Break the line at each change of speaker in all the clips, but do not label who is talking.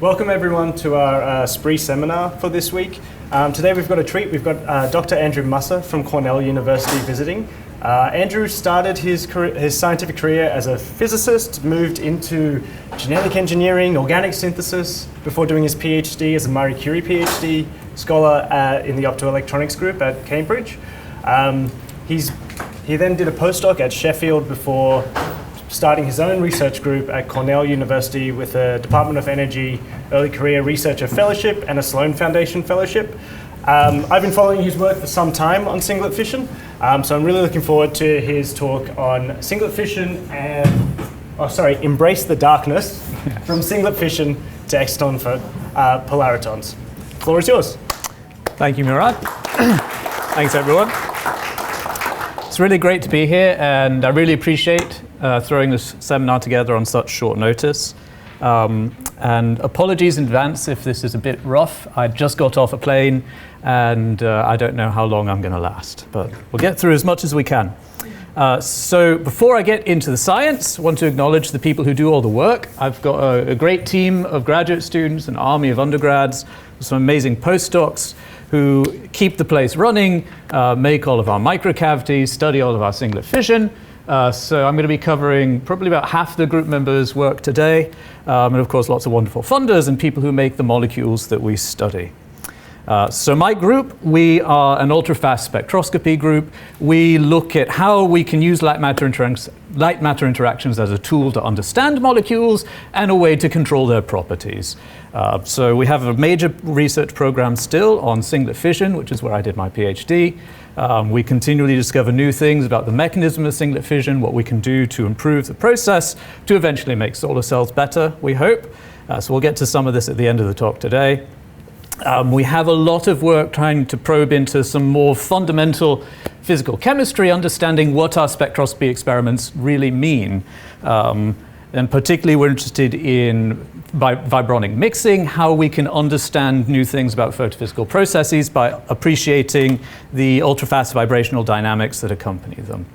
Welcome everyone to our SPREE seminar for this week. Today we've got a treat. We've got Dr. Andrew Musser from Cornell University visiting. Andrew started his scientific career as a physicist, moved into genetic engineering, organic synthesis, before doing his PhD as a Marie Curie PhD scholar in the optoelectronics group at Cambridge. He then did a postdoc at Sheffield before starting his own research group at Cornell University with a Department of Energy Early Career Researcher Fellowship and a Sloan Foundation Fellowship. I've been following his work for some time on singlet fission, so I'm really looking forward to his talk on singlet fission and, embrace the darkness from singlet fission to exciton-polaritons. The floor is yours.
Thank you, Murad. Thanks, everyone. It's really great to be here, and I really appreciate throwing this seminar together on such short notice. And apologies in advance if this is a bit rough. I just got off a plane, and I don't know how long I'm going to last, but we'll get through as much as we can. So before I get into the science, I want to acknowledge the people who do all the work. I've got a great team of graduate students, an army of undergrads, some amazing postdocs who keep the place running, make all of our microcavities, study all of our singlet fission. So I'm going to be covering probably about half the group members' work today, and of course lots of wonderful funders and people who make the molecules that we study. So my group, we are an ultrafast spectroscopy group. We look at how we can use light matter interactions as a tool to understand molecules and a way to control their properties. So we have a major research program still on singlet fission, which is where I did my PhD. We continually discover new things about the mechanism of singlet fission, what we can do to improve the process to eventually make solar cells better, we hope. So we'll get to some of this at the end of the talk today. We have a lot of work trying to probe into some more fundamental physical chemistry, understanding what our spectroscopy experiments really mean. And particularly we're interested in vibronic mixing, how we can understand new things about photophysical processes by appreciating the ultrafast vibrational dynamics that accompany them.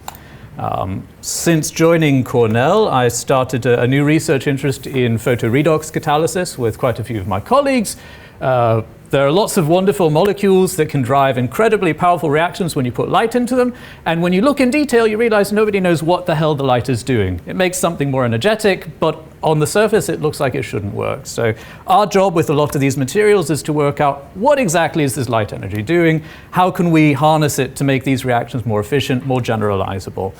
Since joining Cornell, I started a new research interest in photoredox catalysis with quite a few of my colleagues. There are lots of wonderful molecules that can drive incredibly powerful reactions when you put light into them. And when you look in detail, you realize nobody knows what the hell the light is doing. It makes something more energetic, but on the surface, it looks like it shouldn't work. So our job with a lot of these materials is to work out what exactly is this light energy doing? How can we harness it to make these reactions more efficient, more generalizable?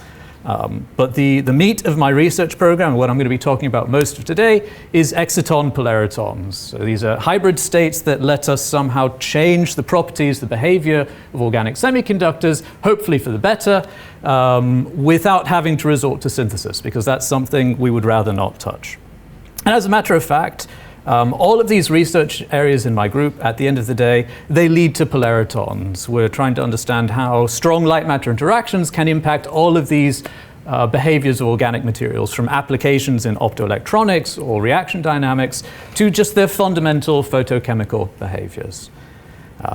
But the meat of my research program, what I'm going to be talking about most of today, is exciton-polaritons. So these are hybrid states that let us somehow change the properties, the behavior of organic semiconductors, hopefully for the better, without having to resort to synthesis, because that's something we would rather not touch. And as a matter of fact, all of these research areas in my group, at the end of the day, they lead to polaritons. We're trying to understand how strong light matter interactions can impact all of these behaviors of organic materials, from applications in optoelectronics or reaction dynamics to just their fundamental photochemical behaviors.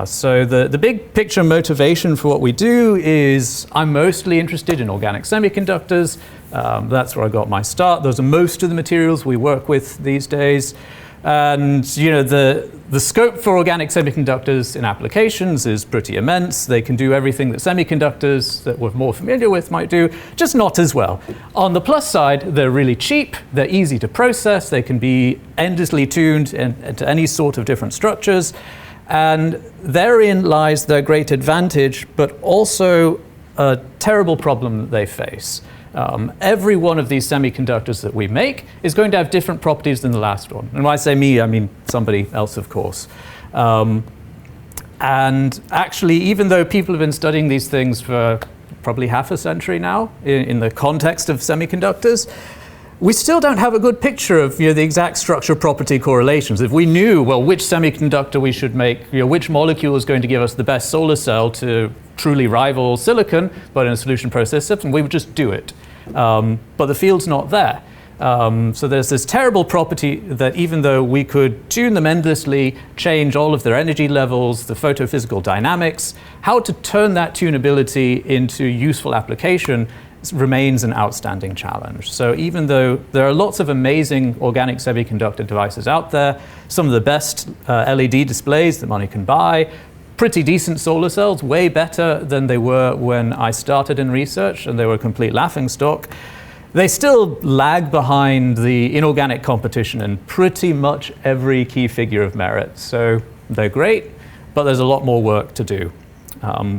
So the big picture motivation for what we do is I'm mostly interested in organic semiconductors. That's where I got my start. Those are most of the materials we work with these days. And the scope for organic semiconductors in applications is pretty immense. They can do everything that semiconductors that we're more familiar with might do, just not as well. On the plus side, they're really cheap, they're easy to process, they can be endlessly tuned into any sort of different structures, and therein lies their great advantage, but also a terrible problem that they face. Every one of these semiconductors that we make is going to have different properties than the last one. And when I say me, I mean somebody else, of course. And actually, even though people have been studying these things for probably half a century now in the context of semiconductors, we still don't have a good picture of the exact structure-property correlations. If we knew, well, which semiconductor we should make, which molecule is going to give us the best solar cell to truly rival silicon, but in a solution process system, we would just do it. But the field's not there. So there's this terrible property that even though we could tune them endlessly, change all of their energy levels, the photophysical dynamics, how to turn that tunability into useful application remains an outstanding challenge. So even though there are lots of amazing organic semiconductor devices out there, some of the best LED displays that money can buy, pretty decent solar cells, way better than they were when I started in research, and they were a complete laughingstock, they still lag behind the inorganic competition in pretty much every key figure of merit. So they're great, but there's a lot more work to do.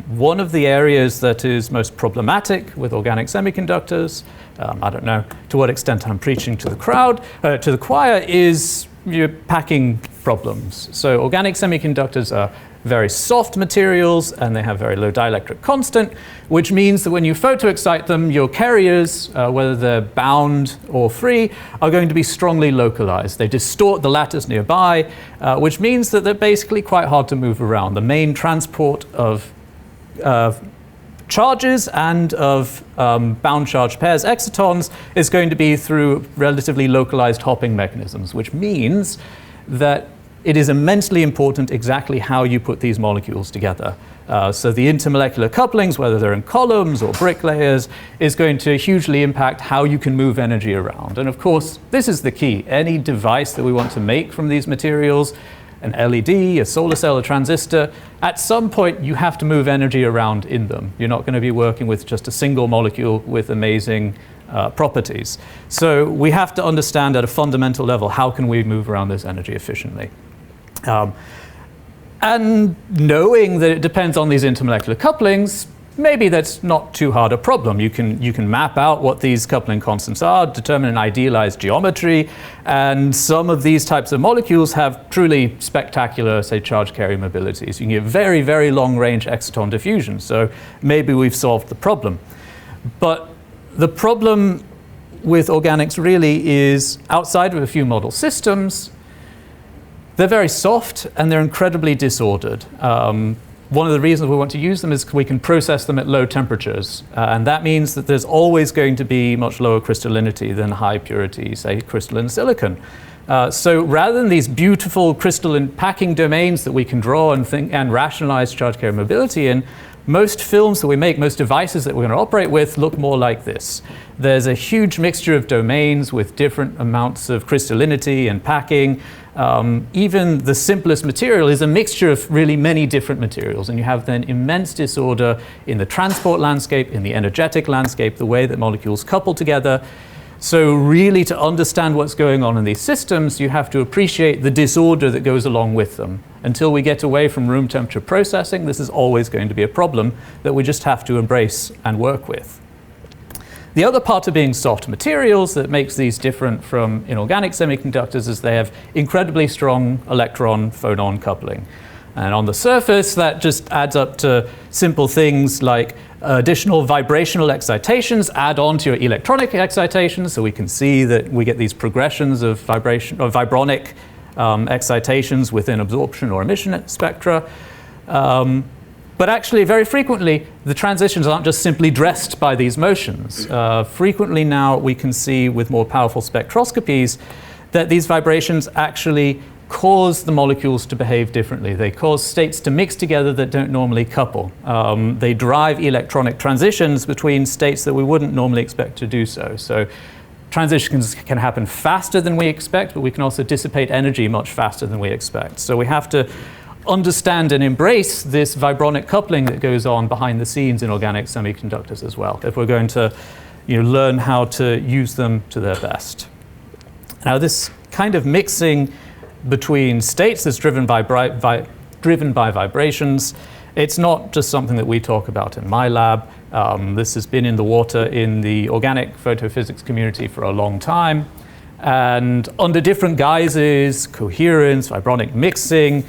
One of the areas that is most problematic with organic semiconductors, I don't know to what extent I'm preaching to the crowd, to the choir, is your packing problems. So organic semiconductors are very soft materials, and they have very low dielectric constant, which means that when you photoexcite them, your carriers, whether they're bound or free, are going to be strongly localized. They distort the lattice nearby, which means that they're basically quite hard to move around. The main transport of charges and of bound charge pairs, excitons, is going to be through relatively localized hopping mechanisms, which means that it is immensely important exactly how you put these molecules together. So the intermolecular couplings, whether they're in columns or brick layers, is going to hugely impact how you can move energy around. And of course, this is the key. Any device that we want to make from these materials, an LED, a solar cell, a transistor, at some point you have to move energy around in them. You're not going to be working with just a single molecule with amazing properties. So we have to understand at a fundamental level, how can we move around this energy efficiently? And knowing that it depends on these intermolecular couplings, maybe that's not too hard a problem. You can map out what these coupling constants are, determine an idealized geometry, and some of these types of molecules have truly spectacular, say, charge carrier mobilities. You can get very, very long-range exciton diffusion, so maybe we've solved the problem. But the problem with organics really is, outside of a few model systems, they're very soft and they're incredibly disordered. One of the reasons we want to use them is we can process them at low temperatures. And that means that there's always going to be much lower crystallinity than high purity, say, crystalline silicon. So rather than these beautiful crystalline packing domains that we can draw and think and rationalize charge carrier mobility in, most films that we make, most devices that we're going to operate with, look more like this. There's a huge mixture of domains with different amounts of crystallinity and packing. Even the simplest material is a mixture of really many different materials, and you have then immense disorder in the transport landscape, in the energetic landscape, the way that molecules couple together. So really, to understand what's going on in these systems, you have to appreciate the disorder that goes along with them. Until we get away from room temperature processing, this is always going to be a problem that we just have to embrace and work with. The other part of being soft materials that makes these different from inorganic semiconductors is they have incredibly strong electron-photon coupling. And on the surface, that just adds up to simple things like additional vibrational excitations add on to your electronic excitations, so we can see that we get these progressions of vibronic excitations within absorption or emission spectra. But actually, very frequently, the transitions aren't just simply dressed by these motions. Frequently now, we can see with more powerful spectroscopies that these vibrations actually cause the molecules to behave differently. They cause states to mix together that don't normally couple. They drive electronic transitions between states that we wouldn't normally expect to do so. So transitions can happen faster than we expect, but we can also dissipate energy much faster than we expect. So we have to understand and embrace this vibronic coupling that goes on behind the scenes in organic semiconductors as well, if we're going to learn how to use them to their best. Now, this kind of mixing between states that's driven by vibrations, it's not just something that we talk about in my lab. This has been in the water in the organic photophysics community for a long time. And under different guises, coherence, vibronic mixing,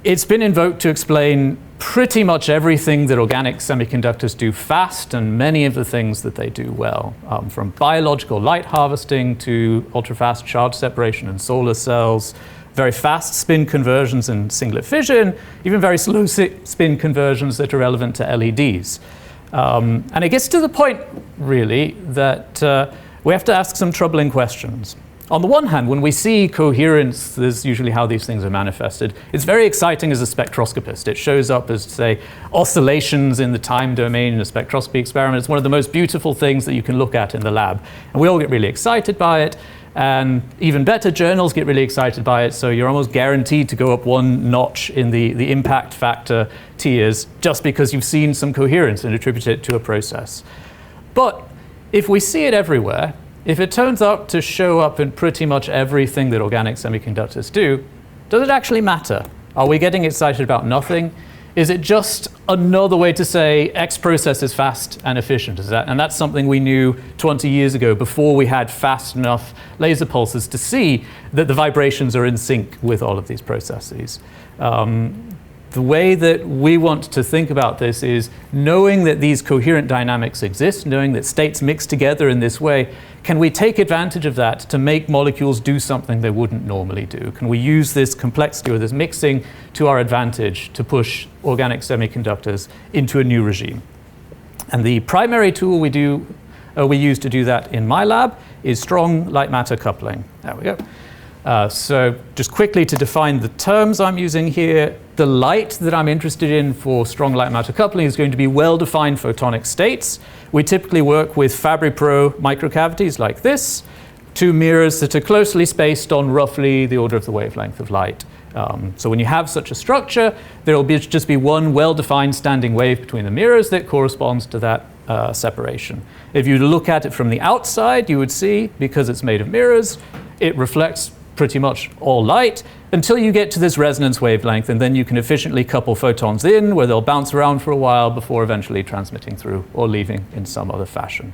it's been invoked to explain pretty much everything that organic semiconductors do fast and many of the things that they do well, from biological light harvesting to ultrafast charge separation in solar cells, very fast spin conversions in singlet fission, even very slow spin conversions that are relevant to LEDs. And it gets to the point, really, that we have to ask some troubling questions. On the one hand, when we see coherence, there's usually how these things are manifested. It's very exciting as a spectroscopist. It shows up as, say, oscillations in the time domain in a spectroscopy experiment. It's one of the most beautiful things that you can look at in the lab. And we all get really excited by it. And even better, journals get really excited by it. So you're almost guaranteed to go up one notch in the impact factor tiers just because you've seen some coherence and attributed it to a process. But if we see it everywhere, if it turns out to show up in pretty much everything that organic semiconductors do, does it actually matter? Are we getting excited about nothing? Is it just another way to say X process is fast and efficient? And that's something we knew 20 years ago before we had fast enough laser pulses to see that the vibrations are in sync with all of these processes. The way that we want to think about this is knowing that these coherent dynamics exist, knowing that states mix together in this way, can we take advantage of that to make molecules do something they wouldn't normally do? Can we use this complexity or this mixing to our advantage to push organic semiconductors into a new regime? And the primary tool we use to do that in my lab is strong light matter coupling. There we go. So just quickly to define the terms I'm using here, the light that I'm interested in for strong light matter coupling is going to be well-defined photonic states. We typically work with Fabry-Pro microcavities like this, two mirrors that are closely spaced on roughly the order of the wavelength of light. So when you have such a structure, there will just be one well-defined standing wave between the mirrors that corresponds to that separation. If you look at it from the outside, you would see, because it's made of mirrors, it reflects pretty much all light until you get to this resonance wavelength, and then you can efficiently couple photons in where they'll bounce around for a while before eventually transmitting through or leaving in some other fashion.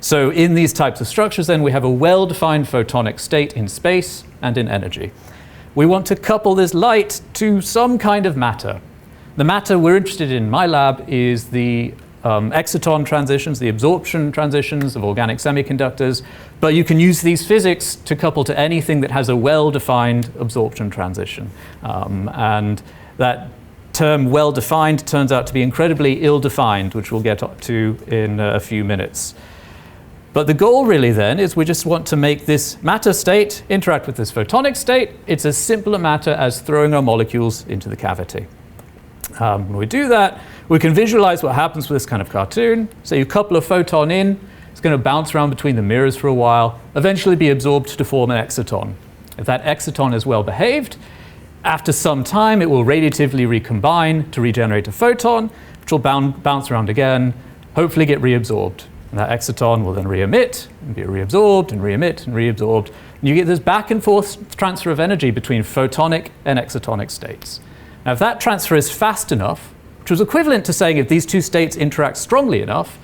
So in these types of structures then we have a well-defined photonic state in space and in energy. We want to couple this light to some kind of matter. The matter we're interested in my lab is the exciton transitions, the absorption transitions of organic semiconductors, but you can use these physics to couple to anything that has a well-defined absorption transition. And that term well-defined turns out to be incredibly ill-defined, which we'll get up to in a few minutes. But the goal really then is we just want to make this matter state interact with this photonic state. It's as simple a matter as throwing our molecules into the cavity. When we do that, we can visualize what happens with this kind of cartoon. So you couple a photon in, it's going to bounce around between the mirrors for a while, eventually be absorbed to form an exciton. If that exciton is well behaved, after some time it will radiatively recombine to regenerate a photon, which will bounce around again, hopefully get reabsorbed. And that exciton will then re-emit, and be reabsorbed, and re-emit, and reabsorbed. And you get this back and forth transfer of energy between photonic and excitonic states. Now, if that transfer is fast enough, which was equivalent to saying if these two states interact strongly enough,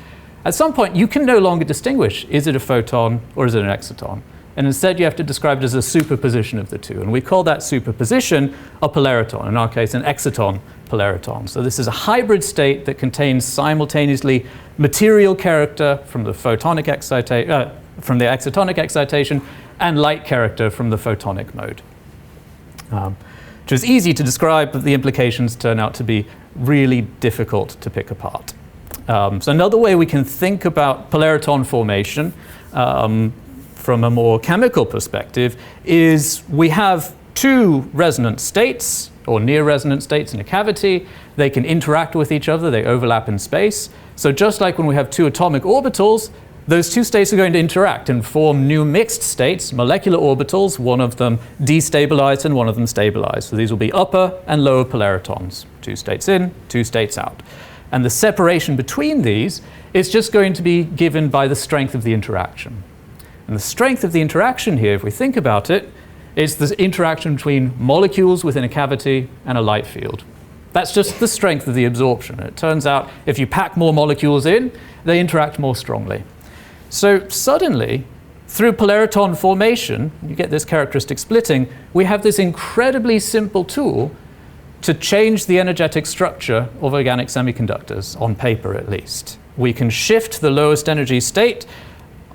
at some point you can no longer distinguish, is it a photon or is it an exciton? And instead you have to describe it as a superposition of the two. And we call that superposition a polariton, in our case an exciton-polaritons. So this is a hybrid state that contains simultaneously material character from the photonic from the excitonic excitation and light character from the photonic mode. Which is easy to describe, but the implications turn out to be really difficult to pick apart. So another way we can think about polariton formation from a more chemical perspective is we have two resonant states or near resonant states in a cavity. They can interact with each other, they overlap in space. So just like when we have two atomic orbitals, those two states are going to interact and form new mixed states, molecular orbitals, one of them destabilized and one of them stabilized. So these will be upper and lower polaritons, two states in, two states out. And the separation between these is just going to be given by the strength of the interaction. And the strength of the interaction here, if we think about it, is the interaction between molecules within a cavity and a light field. That's just the strength of the absorption. It turns out if you pack more molecules in, they interact more strongly. So suddenly, through polariton formation, you get this characteristic splitting, we have this incredibly simple tool to change the energetic structure of organic semiconductors, on paper at least. We can shift the lowest energy state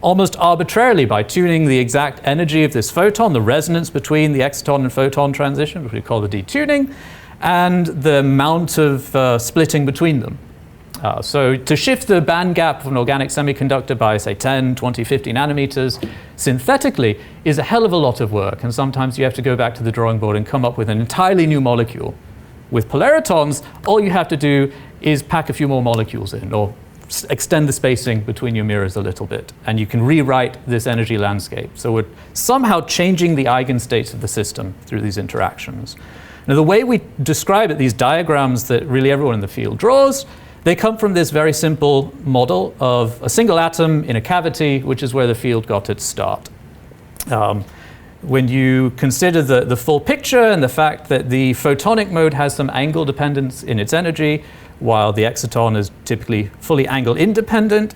almost arbitrarily by tuning the exact energy of this photon, the resonance between the exciton and photon transition, which we call the detuning, and the amount of splitting between them. So to shift the band gap of an organic semiconductor by, say, 10, 20, 50 nanometers synthetically is a hell of a lot of work. And sometimes you have to go back to the drawing board and come up with an entirely new molecule. With polaritons, all you have to do is pack a few more molecules in, or extend the spacing between your mirrors a little bit, and you can rewrite this energy landscape. So we're somehow changing the eigenstates of the system through these interactions. Now, the way we describe it, these diagrams that really everyone in the field draws, they come from this very simple model of a single atom in a cavity, which is where the field got its start. When you consider the full picture and the fact that the photonic mode has some angle dependence in its energy, while the exciton is typically fully angle independent,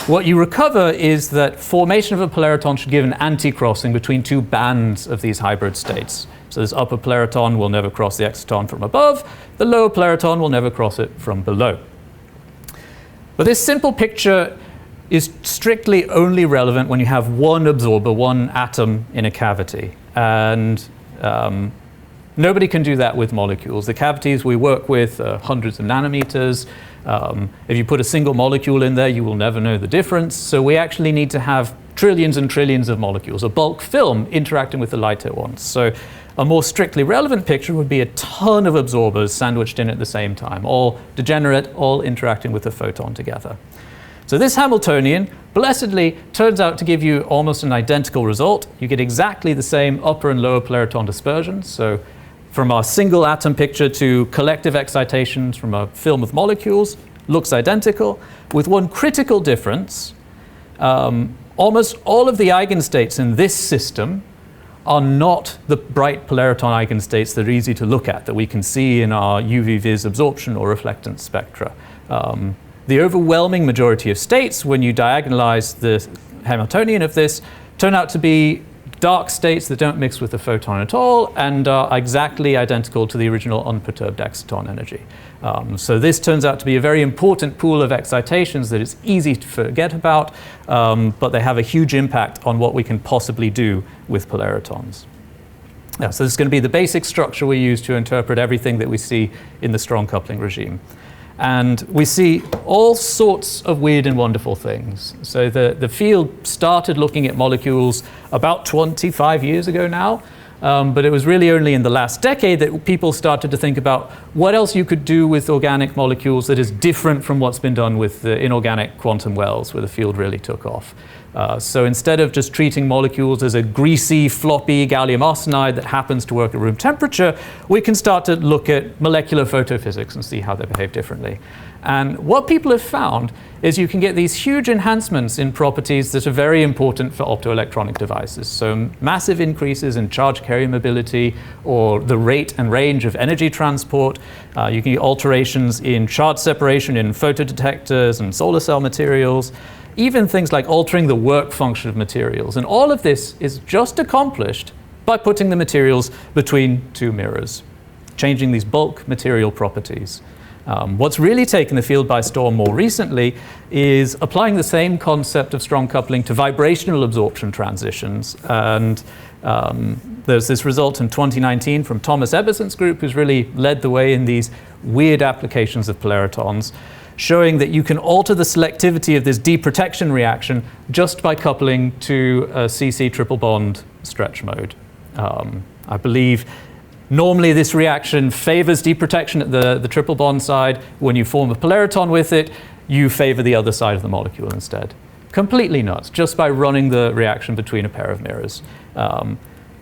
what you recover is that formation of a polariton should give an anti-crossing between two bands of these hybrid states. So this upper polariton will never cross the exciton from above, the lower polariton will never cross it from below. But this simple picture is strictly only relevant when you have one absorber, one atom in a cavity. And nobody can do that with molecules. The cavities we work with are hundreds of nanometers. If you put a single molecule in there, you will never know the difference. So we actually need to have trillions and trillions of molecules, a bulk film interacting with the lighter ones. So a more strictly relevant picture would be a ton of absorbers sandwiched in at the same time, all degenerate, all interacting with the photon together. So this Hamiltonian, blessedly, turns out to give you almost an identical result. You get exactly the same upper and lower polariton dispersions. So from our single atom picture to collective excitations from a film of molecules, looks identical, with one critical difference. Almost all of the eigenstates in this system are not the bright polariton eigenstates that are easy to look at, that we can see in our UV-vis absorption or reflectance spectra. The overwhelming majority of states, when you diagonalize the Hamiltonian of this, turn out to be dark states that don't mix with the photon at all and are exactly identical to the original unperturbed exciton energy. So this turns out to be a very important pool of excitations that it's easy to forget about, but they have a huge impact on what we can possibly do with polaritons. So this is going to be the basic structure we use to interpret everything that we see in the strong coupling regime. And we see all sorts of weird and wonderful things. So the field started looking at molecules about 25 years ago now, but it was really only in the last decade that people started to think about what else you could do with organic molecules that is different from what's been done with the inorganic quantum wells, where the field really took off. So instead of just treating molecules as a greasy, floppy gallium arsenide that happens to work at room temperature, we can start to look at molecular photophysics and see how they behave differently. And what people have found is you can get these huge enhancements in properties that are very important for optoelectronic devices. So massive increases in charge carrier mobility or the rate and range of energy transport. You can get alterations in charge separation in photodetectors and solar cell materials. Even things like altering the work function of materials. And all of this is just accomplished by putting the materials between two mirrors, changing these bulk material properties. What's really taken the field by storm more recently is applying the same concept of strong coupling to vibrational absorption transitions. And there's this result in 2019 from Thomas Eberson's group, who's really led the way in these weird applications of polaritons, showing that you can alter the selectivity of this deprotection reaction just by coupling to a CC triple bond stretch mode. I believe normally this reaction favors deprotection at the triple bond side. When you form a polariton with it, you favor the other side of the molecule instead. Completely nuts, just by running the reaction between a pair of mirrors.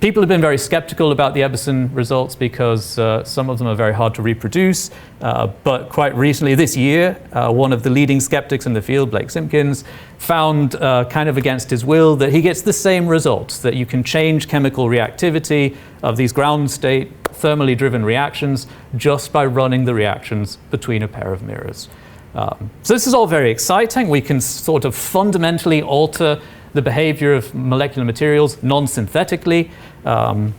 People have been very skeptical about the Eberson results because some of them are very hard to reproduce. But quite recently, this year, one of the leading skeptics in the field, Blake Simpkins, found kind of against his will that he gets the same results, that you can change chemical reactivity of these ground state thermally driven reactions just by running the reactions between a pair of mirrors. So this is all very exciting. We can sort of fundamentally alter the behavior of molecular materials non-synthetically,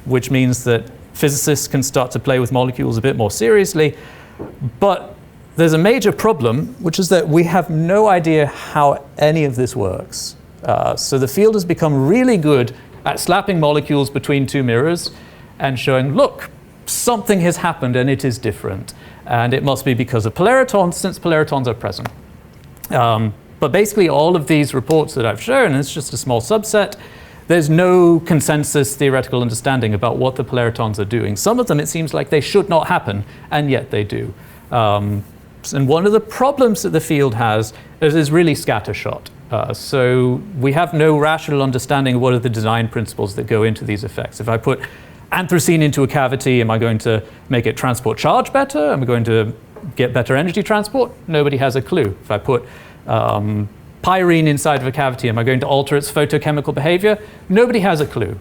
which means that physicists can start to play with molecules a bit more seriously. But there's a major problem, which is that we have no idea how any of this works. So the field has become really good at slapping molecules between two mirrors and showing, look, something has happened and it is different. and it must be because of polaritons, since polaritons are present. But basically all of these reports that I've shown, it's just a small subset, there's no consensus theoretical understanding about what the polaritons are doing. Some of them it seems like they should not happen, and yet they do. And one of the problems that the field has is really scattershot. So we have no rational understanding of what are the design principles that go into these effects. If I put anthracene into a cavity, am I going to make it transport charge better? Am I going to get better energy transport? Nobody has a clue. If I put pyrene inside of a cavity, am I going to alter its photochemical behavior? Nobody has a clue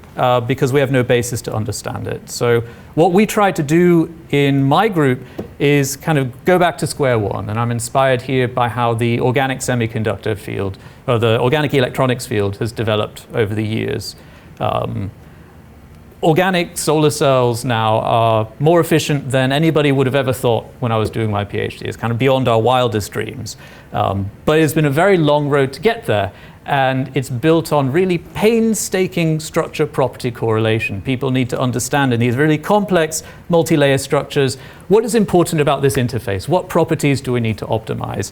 because we have no basis to understand it. So what we try to do in my group is kind of go back to square one, and I'm inspired here by how the organic semiconductor field, or the organic electronics field, has developed over the years. Organic solar cells now are more efficient than anybody would have ever thought when I was doing my PhD. It's kind of beyond our wildest dreams. But it's been a very long road to get there, and it's built on really painstaking structure-property correlation. People need to understand in these really complex multi-layer structures what is important about this interface. What properties do we need to optimize?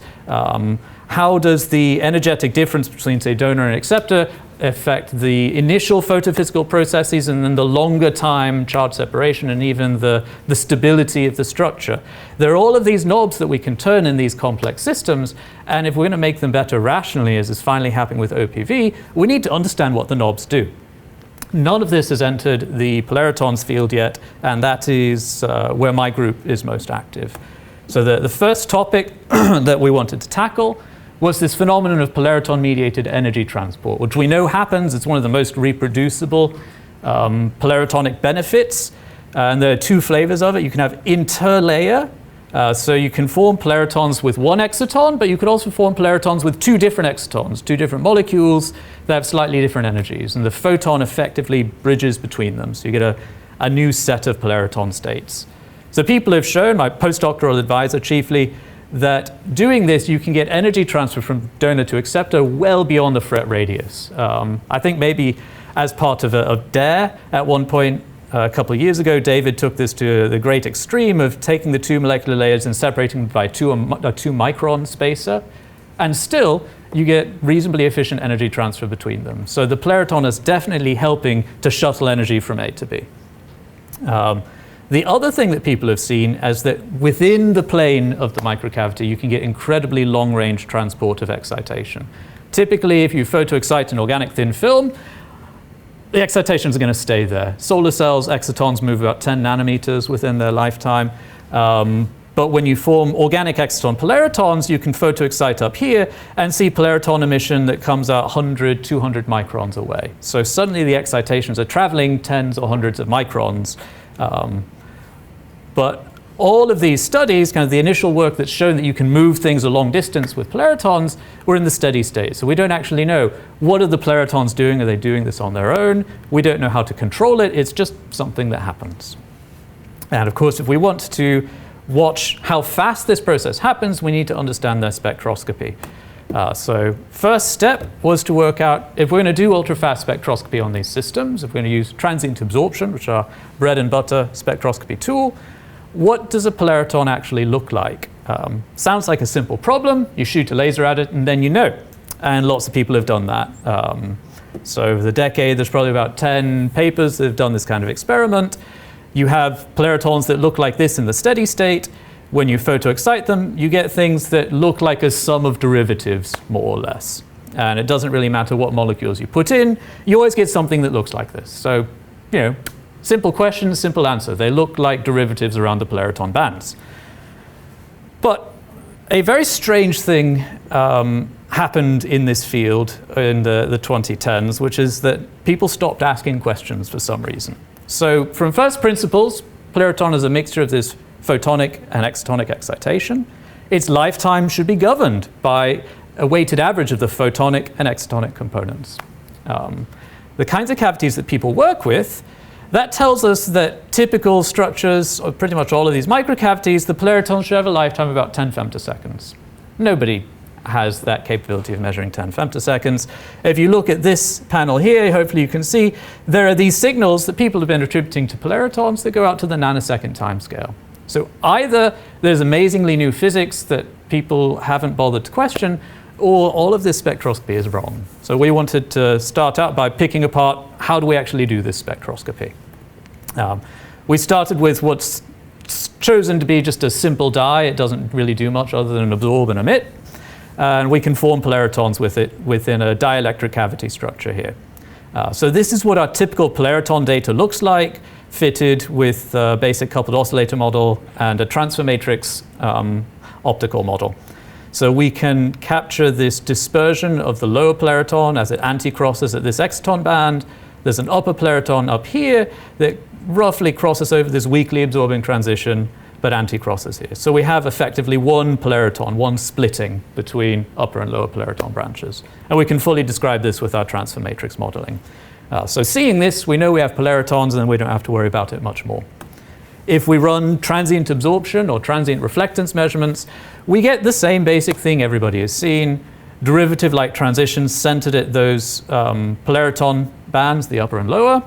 How does the energetic difference between, say, donor and acceptor affect the initial photophysical processes and then the longer time charge separation and even the stability of the structure? There are all of these knobs that we can turn in these complex systems, and if we're going to make them better rationally, as is finally happening with OPV, we need to understand what the knobs do. None of this has entered the polaritons field yet, and that is where my group is most active. So the first topic that we wanted to tackle was this phenomenon of polariton-mediated energy transport, which we know happens. It's one of the most reproducible polaritonic benefits. And there are two flavors of it. You can have interlayer. So you can form polaritons with one exciton, but you could also form polaritons with two different excitons, two different molecules that have slightly different energies. And the photon effectively bridges between them. So you get a new set of polariton states. So people have shown, my postdoctoral advisor chiefly, that doing this, you can get energy transfer from donor to acceptor well beyond the fret radius. I think maybe as part of DARE, at one point a couple of years ago, David took this to the great extreme of taking the two molecular layers and separating them by a 2 micron spacer, and still you get reasonably efficient energy transfer between them. So the polariton is definitely helping to shuttle energy from A to B. The other thing that people have seen is that within the plane of the microcavity, you can get incredibly long-range transport of excitation. Typically, if you photoexcite an organic thin film, the excitations are going to stay there. Solar cells, excitons move about 10 nanometers within their lifetime. But when you form organic exciton polaritons, you can photoexcite up here and see polariton emission that comes out 100, 200 microns away. So suddenly the excitations are traveling tens or hundreds of microns. But all of these studies, kind of the initial work that's shown that you can move things a long distance with polaritons, we're in the steady state. So we don't actually know what are the polaritons doing. Are they doing this on their own? We don't know how to control it. It's just something that happens. And of course, if we want to watch how fast this process happens, we need to understand their spectroscopy. So first step was to work out if we're going to do ultrafast spectroscopy on these systems, if we're going to use transient absorption, which are bread and butter spectroscopy tool, what does a polariton actually look like? Sounds like a simple problem. You shoot a laser at it and then you know. And lots of people have done that. So over the decade, there's probably about 10 papers that have done this kind of experiment. You have polaritons that look like this in the steady state. When you photoexcite them, you get things that look like a sum of derivatives, more or less. And it doesn't really matter what molecules you put in. You always get something that looks like this. So, you know, simple question, simple answer. They look like derivatives around the polariton bands. But a very strange thing happened in this field in the 2010s, which is that people stopped asking questions for some reason. So from first principles, polariton is a mixture of this photonic and excitonic excitation. Its lifetime should be governed by a weighted average of the photonic and excitonic components. The kinds of cavities that people work with, that tells us that typical structures of pretty much all of these microcavities, the polariton should have a lifetime of about 10 femtoseconds. Nobody has that capability of measuring 10 femtoseconds. If you look at this panel here, hopefully you can see there are these signals that people have been attributing to polaritons that go out to the nanosecond timescale. So either there's amazingly new physics that people haven't bothered to question, or all of this spectroscopy is wrong. So we wanted to start out by picking apart how do we actually do this spectroscopy. We started with what's chosen to be just a simple dye. It doesn't really do much other than absorb and emit. And we can form polaritons with it within a dielectric cavity structure here. So this is what our typical polariton data looks like, fitted with a basic coupled oscillator model and a transfer matrix optical model. So we can capture this dispersion of the lower polariton as it anti-crosses at this exciton band. There's an upper polariton up here that roughly crosses over this weakly absorbing transition, but anti-crosses here. So we have effectively one polariton, one splitting between upper and lower polariton branches. And we can fully describe this with our transfer matrix modeling. So seeing this, we know we have polaritons, and we don't have to worry about it much more. If we run transient absorption or transient reflectance measurements, we get the same basic thing everybody has seen. Derivative-like transitions centered at those polariton bands, the upper and lower,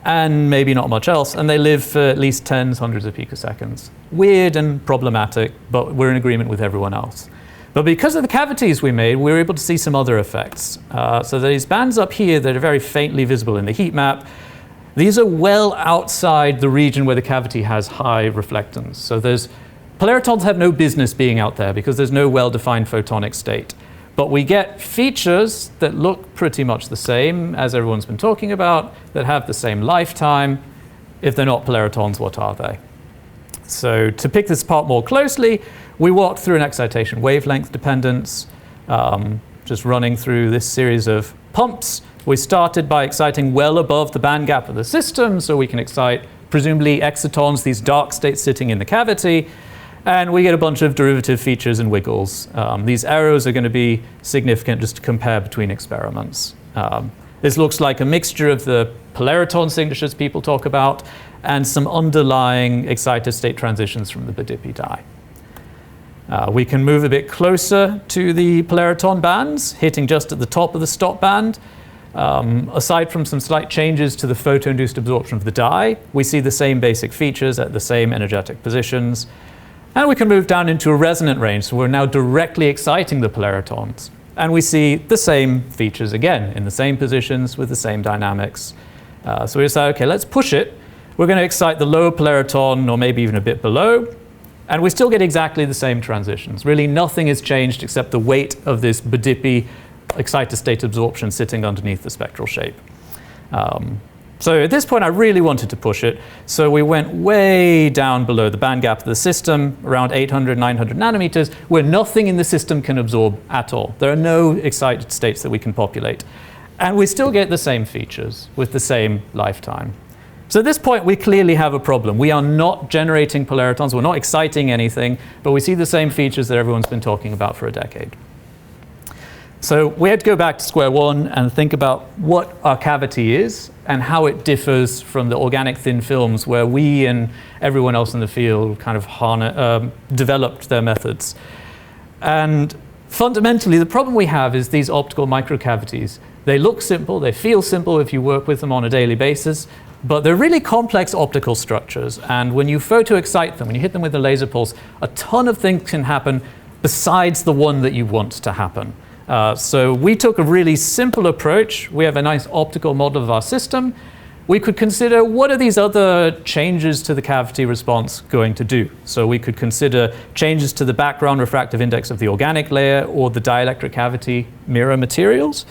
and maybe not much else, and they live for at least tens, hundreds of picoseconds. Weird and problematic, but we're in agreement with everyone else. But because of the cavities we made, we were able to see some other effects. So these bands up here that are very faintly visible in the heat map, these are well outside the region where the cavity has high reflectance. So polaritons have no business being out there because there's no well-defined photonic state. But we get features that look pretty much the same as everyone's been talking about, that have the same lifetime. If they're not polaritons, what are they? So to pick this apart more closely, we walked through an excitation wavelength dependence, just running through this series of pumps. We started by exciting well above the band gap of the system, so we can excite presumably excitons, these dark states sitting in the cavity, and we get a bunch of derivative features and wiggles. These arrows are going to be significant just to compare between experiments. This looks like a mixture of the polariton signatures people talk about and some underlying excited state transitions from the Badipi dye. We can move a bit closer to the polariton bands, hitting just at the top of the stop band. Aside from some slight changes to the photo-induced absorption of the dye, we see the same basic features at the same energetic positions. And we can move down into a resonant range, so we're now directly exciting the polaritons. And we see the same features again, in the same positions with the same dynamics. So we decide, okay, let's push it. We're going to excite the lower polariton, or maybe even a bit below, and we still get exactly the same transitions. Really nothing has changed except the weight of this Badipi excited state absorption sitting underneath the spectral shape. So at this point, I really wanted to push it. So we went way down below the band gap of the system, around 800, 900 nanometers, where nothing in the system can absorb at all. There are no excited states that we can populate. And we still get the same features with the same lifetime. So at this point, we clearly have a problem. We are not generating polaritons. We're not exciting anything, but we see the same features that everyone's been talking about for a decade. So we had to go back to square one and think about what our cavity is and how it differs from the organic thin films where we and everyone else in the field kind of developed their methods. And fundamentally, the problem we have is these optical microcavities. They look simple, they feel simple if you work with them on a daily basis, but they're really complex optical structures. And when you photoexcite them, when you hit them with a laser pulse, a ton of things can happen besides the one that you want to happen. So we took a really simple approach. We have a nice optical model of our system. We could consider what are these other changes to the cavity response going to do. So we could consider changes to the background refractive index of the organic layer or the dielectric cavity mirror materials.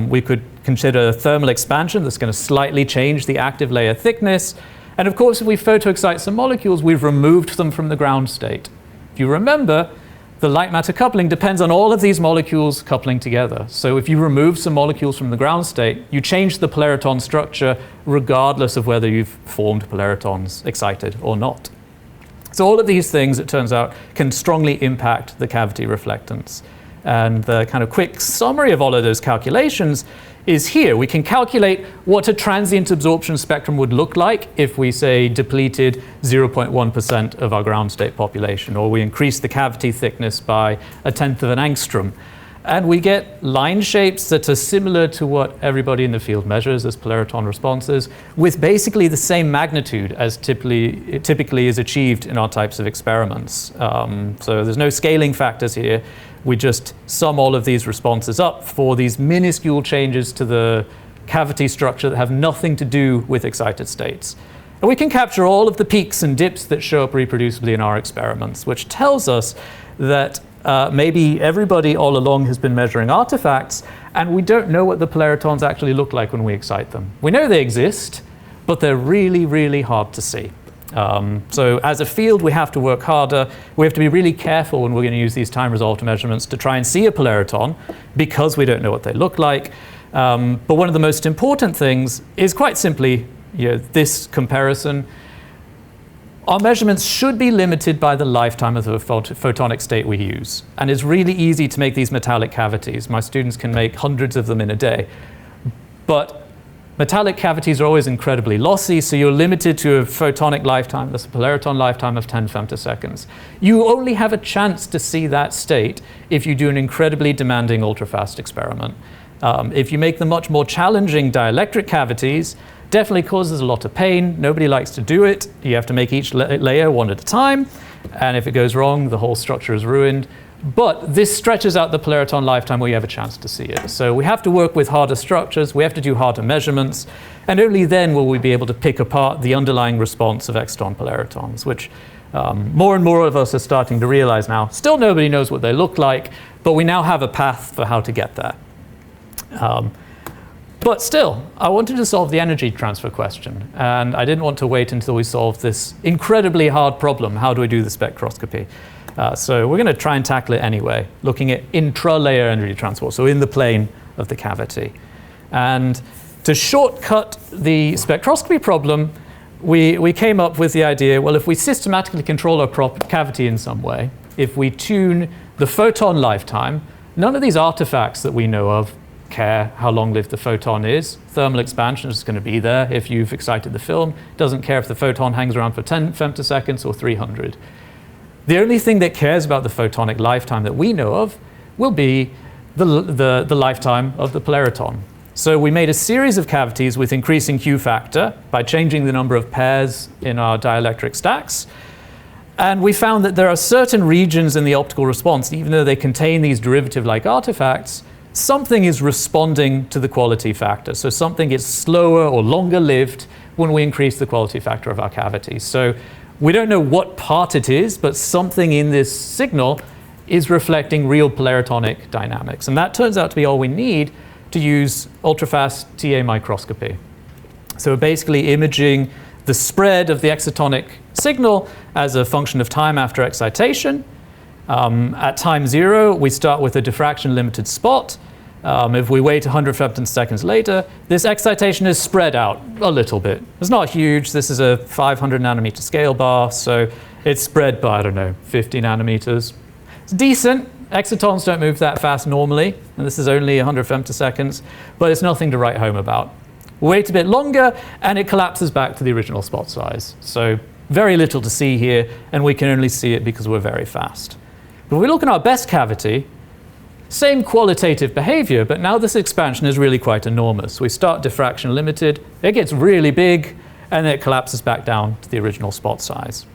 We could consider thermal expansion that's going to slightly change the active layer thickness. And of course, if we photoexcite some molecules, we've removed them from the ground state. If you remember, the light matter coupling depends on all of these molecules coupling together. So if you remove some molecules from the ground state, you change the polariton structure regardless of whether you've formed polaritons excited or not. So all of these things, it turns out, can strongly impact the cavity reflectance. And the kind of quick summary of all of those calculations is here. We can calculate what a transient absorption spectrum would look like if we, say, depleted 0.1% of our ground state population, or we increased the cavity thickness by 1/10 of an angstrom. And we get line shapes that are similar to what everybody in the field measures as polariton responses, with basically the same magnitude as typically is achieved in our types of experiments. So there's no scaling factors here. We just sum all of these responses up for these minuscule changes to the cavity structure that have nothing to do with excited states. And we can capture all of the peaks and dips that show up reproducibly in our experiments, which tells us that maybe everybody all along has been measuring artifacts, and we don't know what the polaritons actually look like when we excite them. We know they exist, but they're really, really hard to see. So as a field, we have to work harder. We have to be really careful when we're going to use these time-resolved measurements to try and see a polariton, because we don't know what they look like. But one of the most important things is quite simply this comparison. Our measurements should be limited by the lifetime of the photonic state we use. And it's really easy to make these metallic cavities. My students can make hundreds of them in a day. But metallic cavities are always incredibly lossy, so you're limited to a photonic lifetime, that's a polariton lifetime of 10 femtoseconds. You only have a chance to see that state if you do an incredibly demanding ultrafast experiment. If you make them much more challenging dielectric cavities, definitely causes a lot of pain. Nobody likes to do it. You have to make each layer one at a time. And if it goes wrong, the whole structure is ruined. But this stretches out the polariton lifetime where you have a chance to see it. So we have to work with harder structures. We have to do harder measurements. And only then will we be able to pick apart the underlying response of exciton-polaritons, which more and more of us are starting to realize now. Still nobody knows what they look like, but we now have a path for how to get there. But still, I wanted to solve the energy transfer question, and I didn't want to wait until we solved this incredibly hard problem. How do we do the spectroscopy? So we're going to try and tackle it anyway, looking at intra-layer energy transport, so in the plane of the cavity. And to shortcut the spectroscopy problem, we came up with the idea, well, if we systematically control our cavity in some way, if we tune the photon lifetime, none of these artifacts that we know of care how long-lived the photon is. Thermal expansion is going to be there if you've excited the film. Doesn't care if the photon hangs around for 10 femtoseconds or 300. The only thing that cares about the photonic lifetime that we know of will be the lifetime of the polariton. So we made a series of cavities with increasing Q factor by changing the number of pairs in our dielectric stacks. And we found that there are certain regions in the optical response, even though they contain these derivative-like artifacts, something is responding to the quality factor. So something is slower or longer lived when we increase the quality factor of our cavities. So we don't know what part it is, but something in this signal is reflecting real polaritonic dynamics. And that turns out to be all we need to use ultrafast TA microscopy. So we're basically imaging the spread of the excitonic signal as a function of time after excitation. At time 0, we start with a diffraction-limited spot. If we wait 100 femtoseconds later, this excitation is spread out a little bit. It's not huge. This is a 500 nanometer scale bar, so it's spread by, I don't know, 50 nanometers. It's decent. Excitons don't move that fast normally, and this is only 100 femtoseconds, but it's nothing to write home about. We wait a bit longer, and it collapses back to the original spot size. So very little to see here, and we can only see it because we're very fast. But if we look at our best cavity, same qualitative behavior, but now this expansion is really quite enormous. We start diffraction limited, it gets really big, and then it collapses back down to the original spot size.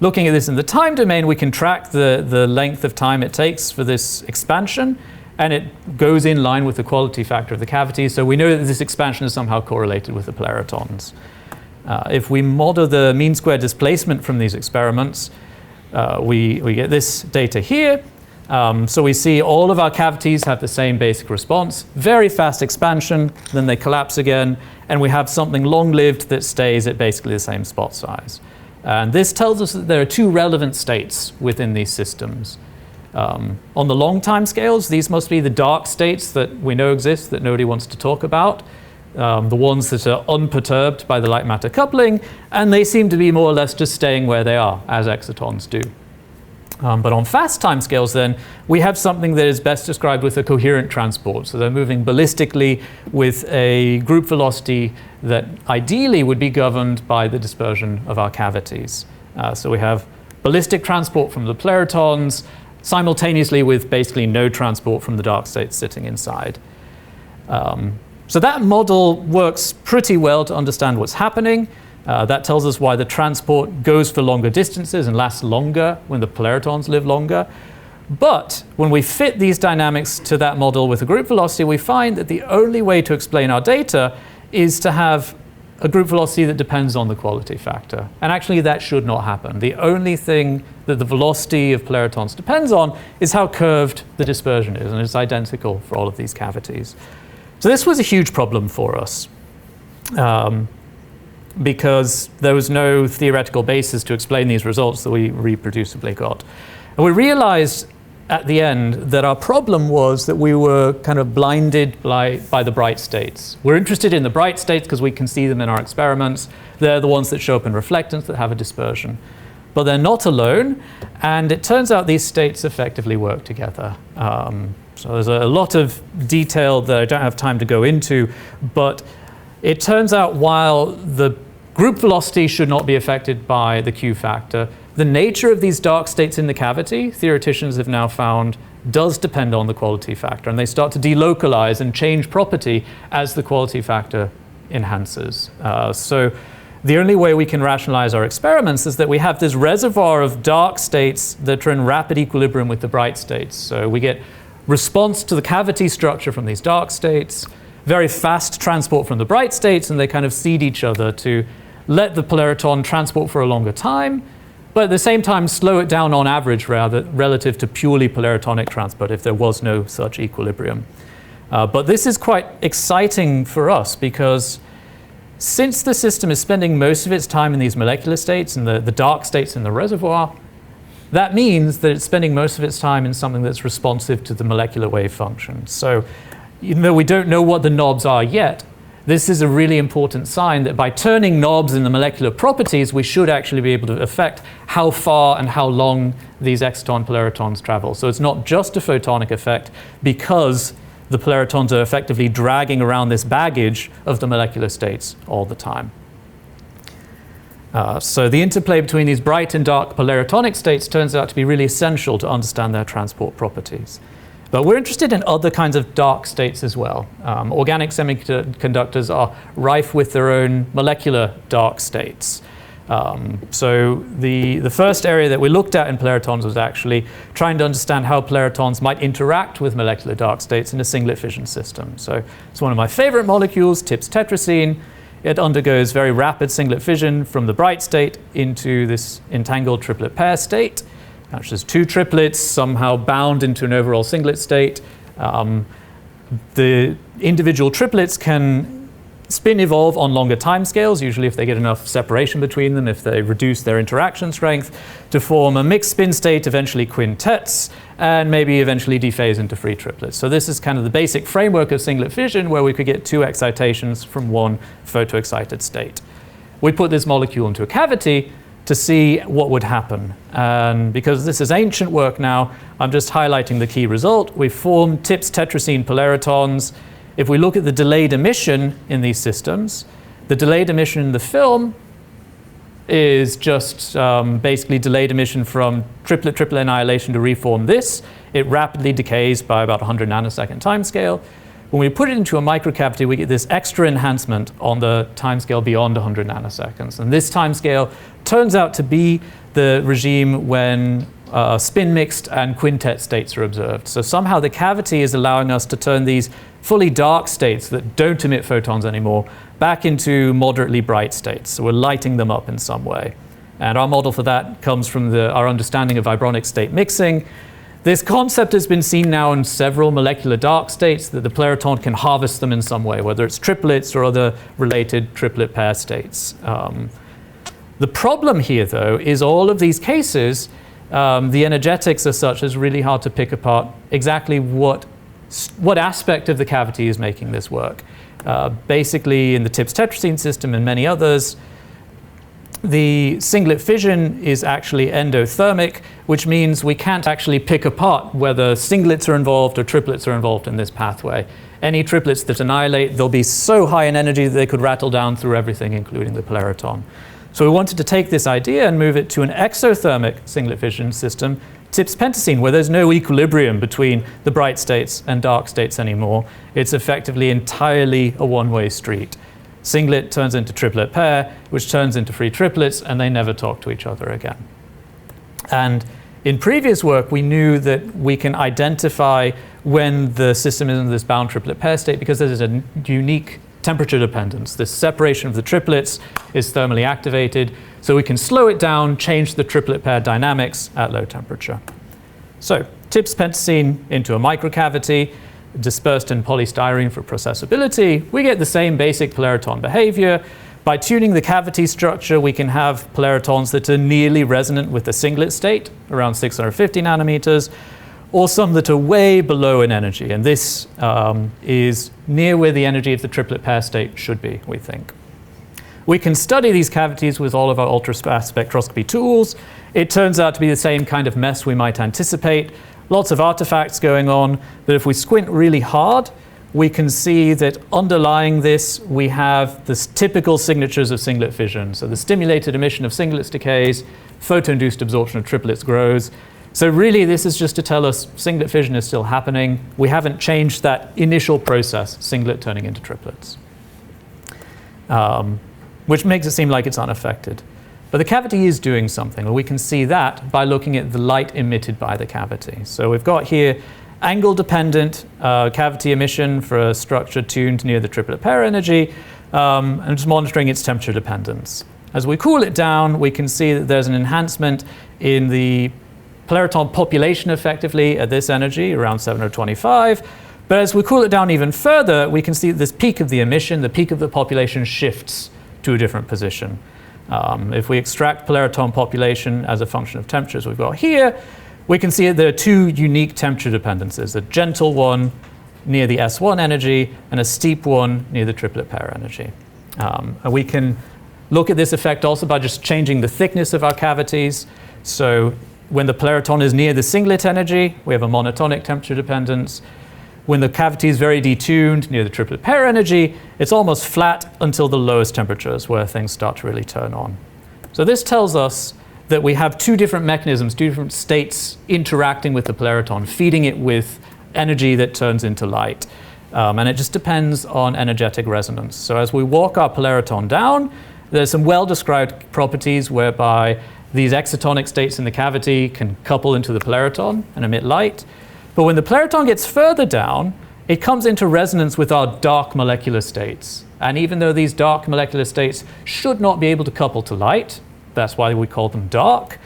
Looking at this in the time domain, we can track the length of time it takes for this expansion, and it goes in line with the quality factor of the cavity, so we know that this expansion is somehow correlated with the polaritons. If we model the mean square displacement from these experiments, we get this data here. So we see all of our cavities have the same basic response, very fast expansion, then they collapse again, and we have something long-lived that stays at basically the same spot size. And this tells us that there are two relevant states within these systems. On the long time scales, these must be the dark states that we know exist that nobody wants to talk about, the ones that are unperturbed by the light-matter coupling, and they seem to be more or less just staying where they are, as excitons do. But on fast time scales then, we have something that is best described with a coherent transport. So they're moving ballistically with a group velocity that ideally would be governed by the dispersion of our cavities. So we have ballistic transport from the polaritons, simultaneously with basically no transport from the dark states sitting inside. So that model works pretty well to understand what's happening. That tells us why the transport goes for longer distances and lasts longer when the polaritons live longer. But when we fit these dynamics to that model with a group velocity, we find that the only way to explain our data is to have a group velocity that depends on the quality factor. And actually, that should not happen. The only thing that the velocity of polaritons depends on is how curved the dispersion is, and it's identical for all of these cavities. So this was a huge problem for us because there was no theoretical basis to explain these results that we reproducibly got. And we realized at the end that our problem was that we were kind of blinded by the bright states. We're interested in the bright states because we can see them in our experiments. They're the ones that show up in reflectance that have a dispersion. But they're not alone, and it turns out these states effectively work together. So there's a lot of detail that I don't have time to go into, but it turns out while the group velocity should not be affected by the Q factor, the nature of these dark states in the cavity, theoreticians have now found, does depend on the quality factor, and they start to delocalize and change property as the quality factor enhances. So the only way we can rationalize our experiments is that we have this reservoir of dark states that are in rapid equilibrium with the bright states. So we get response to the cavity structure from these dark states, very fast transport from the bright states, and they kind of seed each other to let the polariton transport for a longer time, but at the same time slow it down on average rather relative to purely polaritonic transport if there was no such equilibrium. But this is quite exciting for us because since the system is spending most of its time in these molecular states and the dark states in the reservoir, that means that it's spending most of its time in something that's responsive to the molecular wave function. So even though we don't know what the knobs are yet, this is a really important sign that by turning knobs in the molecular properties, we should actually be able to affect how far and how long these exciton-polaritons travel. So it's not just a photonic effect because the polaritons are effectively dragging around this baggage of the molecular states all the time. So the interplay between these bright and dark polaritonic states turns out to be really essential to understand their transport properties. But we're interested in other kinds of dark states as well. Organic semiconductors are rife with their own molecular dark states. So the first area that we looked at in polaritons was actually trying to understand how polaritons might interact with molecular dark states in a singlet fission system. So it's one of my favorite molecules, TIPS tetracene. It undergoes very rapid singlet fission from the bright state into this entangled triplet pair state. Which is two triplets somehow bound into an overall singlet state. The individual triplets can spin evolve on longer timescales, usually if they get enough separation between them, if they reduce their interaction strength, to form a mixed spin state, eventually quintets, and maybe eventually dephase into free triplets. So this is kind of the basic framework of singlet fission where we could get two excitations from one photoexcited state. We put this molecule into a cavity to see what would happen. And because this is ancient work now, I'm just highlighting the key result. We formed TIPS tetracene polaritons. If we look at the delayed emission in these systems, the delayed emission in the film is just basically delayed emission from triplet annihilation to reform this. It rapidly decays by about 100 nanosecond timescale. When we put it into a microcavity, we get this extra enhancement on the timescale beyond 100 nanoseconds. And this timescale turns out to be the regime when spin mixed and quintet states are observed. So somehow the cavity is allowing us to turn these fully dark states that don't emit photons anymore back into moderately bright states. So we're lighting them up in some way. And our model for that comes from our understanding of vibronic state mixing. This concept has been seen now in several molecular dark states that the polariton can harvest them in some way, whether it's triplets or other related triplet pair states. The problem here, though, is all of these cases, the energetics as such is really hard to pick apart exactly what aspect of the cavity is making this work. Basically, in the TIPS tetracene system and many others, the singlet fission is actually endothermic, which means we can't actually pick apart whether singlets are involved or triplets are involved in this pathway. Any triplets that annihilate, they'll be so high in energy that they could rattle down through everything, including the polariton. So we wanted to take this idea and move it to an exothermic singlet fission system TIPS pentacene, where there's no equilibrium between the bright states and dark states anymore. It's effectively entirely a one-way street. Singlet turns into triplet pair, which turns into free triplets, and they never talk to each other again. And in previous work, we knew that we can identify when the system is in this bound triplet pair state because there's a unique temperature dependence. This separation of the triplets is thermally activated, so we can slow it down, change the triplet pair dynamics at low temperature. So TIPS pentacene into a microcavity, dispersed in polystyrene for processability, we get the same basic polariton behavior. By tuning the cavity structure, we can have polaritons that are nearly resonant with the singlet state, around 650 nanometers, or some that are way below in energy. And this is near where the energy of the triplet pair state should be, we think. We can study these cavities with all of our ultrafast spectroscopy tools. It turns out to be the same kind of mess we might anticipate. Lots of artifacts going on, but if we squint really hard, we can see that underlying this, we have the typical signatures of singlet fission. So the stimulated emission of singlets decays, photo-induced absorption of triplets grows. So really, this is just to tell us singlet fission is still happening. We haven't changed that initial process, singlet turning into triplets, which makes it seem like it's unaffected. But the cavity is doing something, and we can see that by looking at the light emitted by the cavity. So we've got here angle-dependent cavity emission for a structure tuned near the triplet pair energy, and just monitoring its temperature dependence. As we cool it down, we can see that there's an enhancement in the polariton population effectively at this energy, around 725. But as we cool it down even further, we can see that this peak of the emission, the peak of the population, shifts to a different position. If we extract polariton population as a function of temperatures we've got here, we can see that there are two unique temperature dependencies, a gentle one near the S1 energy and a steep one near the triplet pair energy. And we can look at this effect also by just changing the thickness of our cavities. So when the polariton is near the singlet energy, we have a monotonic temperature dependence. When the cavity is very detuned near the triplet pair energy, it's almost flat until the lowest temperatures where things start to really turn on. So this tells us that we have two different mechanisms, two different states interacting with the polariton, feeding it with energy that turns into light. And it just depends on energetic resonance. So as we walk our polariton down, there's some well-described properties whereby these excitonic states in the cavity can couple into the polariton and emit light. But when the polariton gets further down, it comes into resonance with our dark molecular states. And even though these dark molecular states should not be able to couple to light, that's why we call them dark,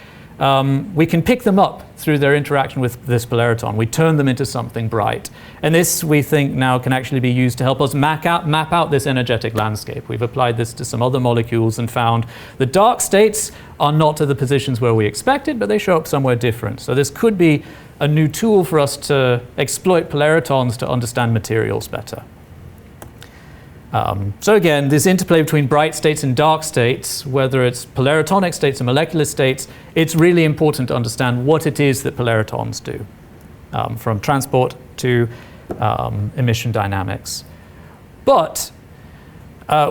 we can pick them up through their interaction with this polariton. We turn them into something bright. And this, we think, now can actually be used to help us map out this energetic landscape. We've applied this to some other molecules and found the dark states are not to the positions where we expected, but they show up somewhere different. So this could be a new tool for us to exploit polaritons to understand materials better. So again, this interplay between bright states and dark states, whether it's polaritonic states or molecular states, it's really important to understand what it is that polaritons do, from transport to emission dynamics. But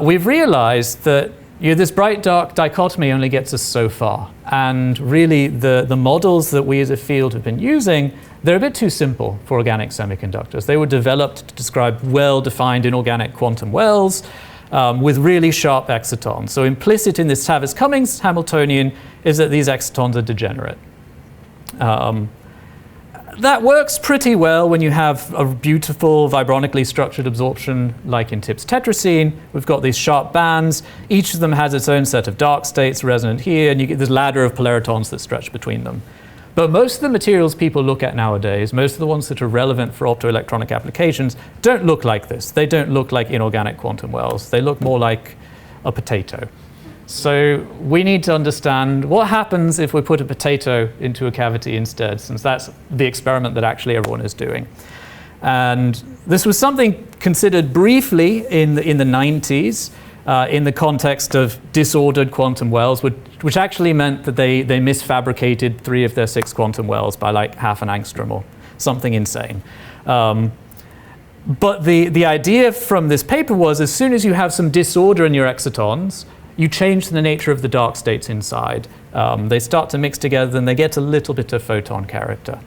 we've realized that this bright-dark dichotomy only gets us so far. And really, the models that we as a field have been using, they're a bit too simple for organic semiconductors. They were developed to describe well-defined inorganic quantum wells with really sharp excitons. So implicit in this Tavis-Cummings Hamiltonian is that these excitons are degenerate. That works pretty well when you have a beautiful vibronically structured absorption like in TIPS tetracene. We've got these sharp bands. Each of them has its own set of dark states resonant here, and you get this ladder of polaritons that stretch between them. But most of the materials people look at nowadays, most of the ones that are relevant for optoelectronic applications, don't look like this. They don't look like inorganic quantum wells. They look more like a potato. So we need to understand what happens if we put a potato into a cavity instead, since that's the experiment that actually everyone is doing. And this was something considered briefly in the 90s in the context of disordered quantum wells, which actually meant that they misfabricated 3 of their 6 quantum wells by like half an angstrom or something insane. But the idea from this paper was as soon as you have some disorder in your excitons, you change the nature of the dark states inside. They start to mix together and they get a little bit of photon character.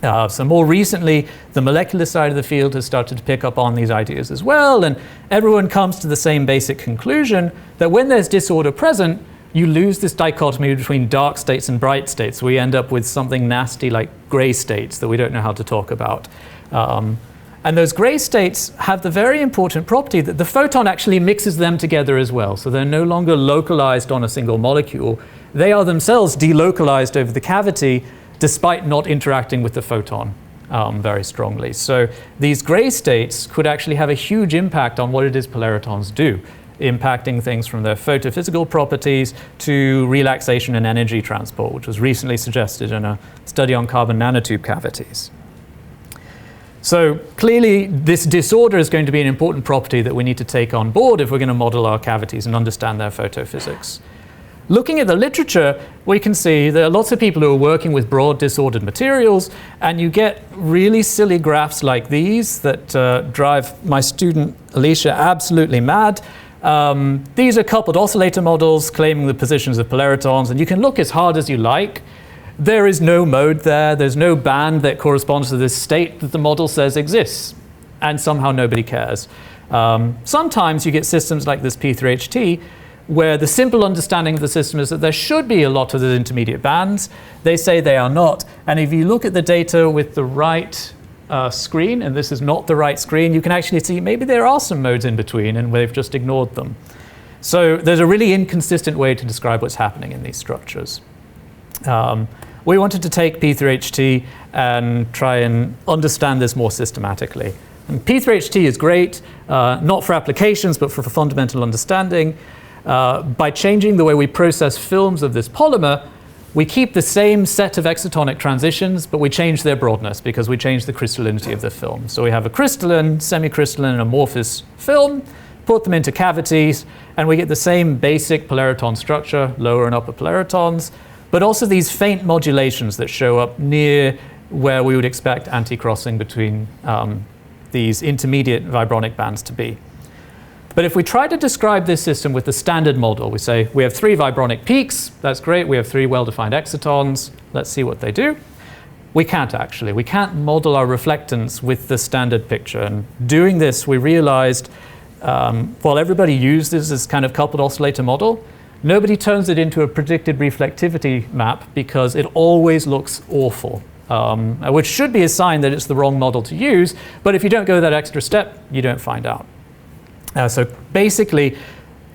So more recently, the molecular side of the field has started to pick up on these ideas as well, and everyone comes to the same basic conclusion that when there's disorder present, you lose this dichotomy between dark states and bright states. We end up with something nasty like gray states that we don't know how to talk about. And those gray states have the very important property that the photon actually mixes them together as well. So they're no longer localized on a single molecule. They are themselves delocalized over the cavity despite not interacting with the photon very strongly. So these gray states could actually have a huge impact on what it is polaritons do, impacting things from their photophysical properties to relaxation and energy transport, which was recently suggested in a study on carbon nanotube cavities. So clearly, this disorder is going to be an important property that we need to take on board if we're going to model our cavities and understand their photophysics. Looking at the literature, we can see there are lots of people who are working with broad disordered materials, and you get really silly graphs like these that drive my student Alicia absolutely mad. These are coupled oscillator models claiming the positions of polaritons, and you can look as hard as you like. There is no mode there. There's no band that corresponds to this state that the model says exists, and somehow nobody cares. Sometimes you get systems like this P3HT, where the simple understanding of the system is that there should be a lot of the intermediate bands. They say they are not. And if you look at the data with the right screen, and this is not the right screen, you can actually see maybe there are some modes in between and they've just ignored them. So there's a really inconsistent way to describe what's happening in these structures. We wanted to take P3HT and try and understand this more systematically. And P3HT is great, not for applications, but for fundamental understanding. By changing the way we process films of this polymer, we keep the same set of excitonic transitions, but we change their broadness because we change the crystallinity of the film. So we have a crystalline, semi-crystalline, and amorphous film, put them into cavities, and we get the same basic polariton structure, lower and upper polaritons, but also these faint modulations that show up near where we would expect anti-crossing between these intermediate vibronic bands to be. But if we try to describe this system with the standard model, we say we have 3 vibronic peaks, that's great, we have 3 well-defined excitons, let's see what they do. We can't actually. We can't model our reflectance with the standard picture. And doing this, we realized while everybody uses this kind of coupled oscillator model, nobody turns it into a predicted reflectivity map because it always looks awful, which should be a sign that it's the wrong model to use. But if you don't go that extra step, you don't find out. So basically,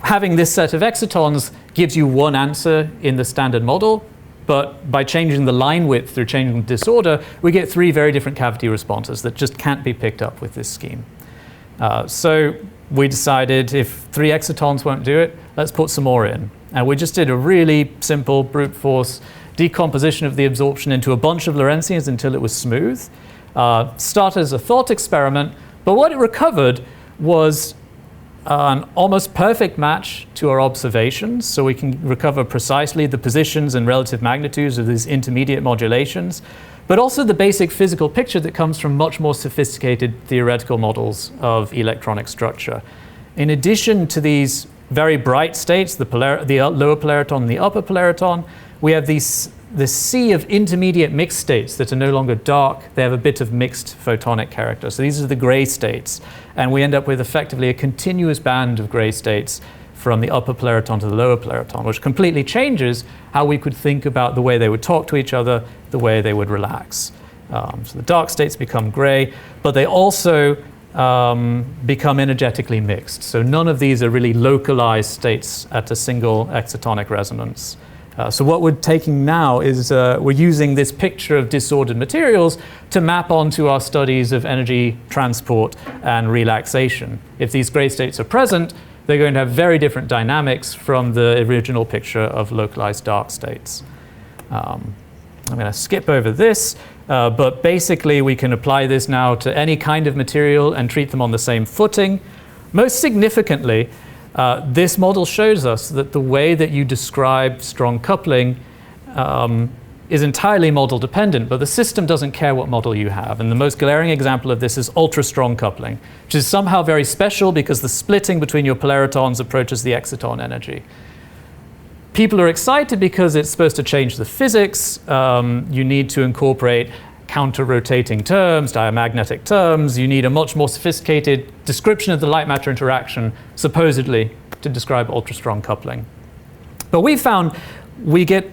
having this set of excitons gives you one answer in the standard model, but by changing the line width through changing the disorder, we get 3 very different cavity responses that just can't be picked up with this scheme. So we decided if 3 excitons won't do it, let's put some more in. And we just did a really simple brute force decomposition of the absorption into a bunch of Lorentzians until it was smooth. Started as a thought experiment, but what it recovered was an almost perfect match to our observations, so we can recover precisely the positions and relative magnitudes of these intermediate modulations, but also the basic physical picture that comes from much more sophisticated theoretical models of electronic structure. In addition to these very bright states, the lower polariton and the upper polariton, we have this sea of intermediate mixed states that are no longer dark. They have a bit of mixed photonic character. So these are the gray states. And we end up with effectively a continuous band of gray states from the upper polariton to the lower polariton, which completely changes how we could think about the way they would talk to each other, the way they would relax. So the dark states become gray, but they also become energetically mixed. So none of these are really localized states at a single excitonic resonance. So what we're taking now is we're using this picture of disordered materials to map onto our studies of energy transport and relaxation. If these gray states are present, they're going to have very different dynamics from the original picture of localized dark states. I'm going to skip over this, but basically we can apply this now to any kind of material and treat them on the same footing. Most significantly, this model shows us that the way that you describe strong coupling is entirely model dependent, but the system doesn't care what model you have. And the most glaring example of this is ultra-strong coupling, which is somehow very special because the splitting between your polaritons approaches the exciton energy. People are excited because it's supposed to change the physics. You need to incorporate counter-rotating terms, diamagnetic terms. You need a much more sophisticated description of the light-matter interaction, supposedly, to describe ultra-strong coupling. But we found we get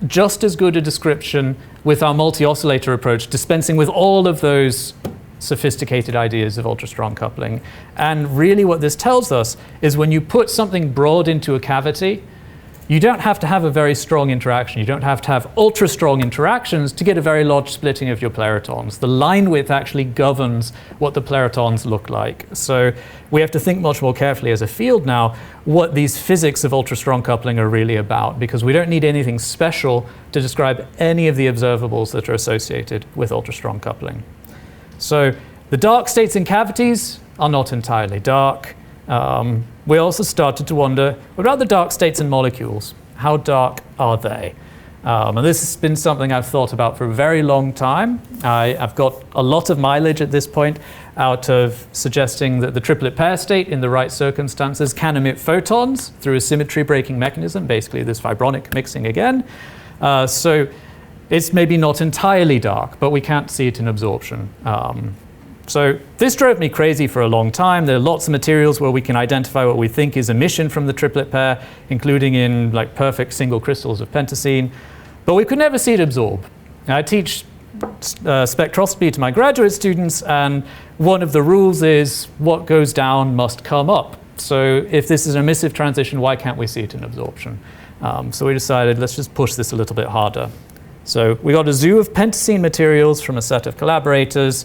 just as good a description with our multi-oscillator approach, dispensing with all of those sophisticated ideas of ultra-strong coupling. And really what this tells us is when you put something broad into a cavity, you don't have to have a very strong interaction. You don't have to have ultra-strong interactions to get a very large splitting of your polaritons. The line width actually governs what the polaritons look like. So we have to think much more carefully as a field now what these physics of ultra-strong coupling are really about, because we don't need anything special to describe any of the observables that are associated with ultra-strong coupling. So the dark states in cavities are not entirely dark. We also started to wonder, what about the dark states in molecules? How dark are they? And this has been something I've thought about for a very long time. I've got a lot of mileage at this point out of suggesting that the triplet pair state in the right circumstances can emit photons through a symmetry breaking mechanism, basically this vibronic mixing again. So it's maybe not entirely dark, but we can't see it in absorption. So this drove me crazy for a long time. There are lots of materials where we can identify what we think is emission from the triplet pair, including in like perfect single crystals of pentacene, but we could never see it absorb. I teach spectroscopy to my graduate students, and one of the rules is what goes down must come up. So if this is an emissive transition, why can't we see it in absorption? So we decided, let's just push this a little bit harder. So we got a zoo of pentacene materials from a set of collaborators.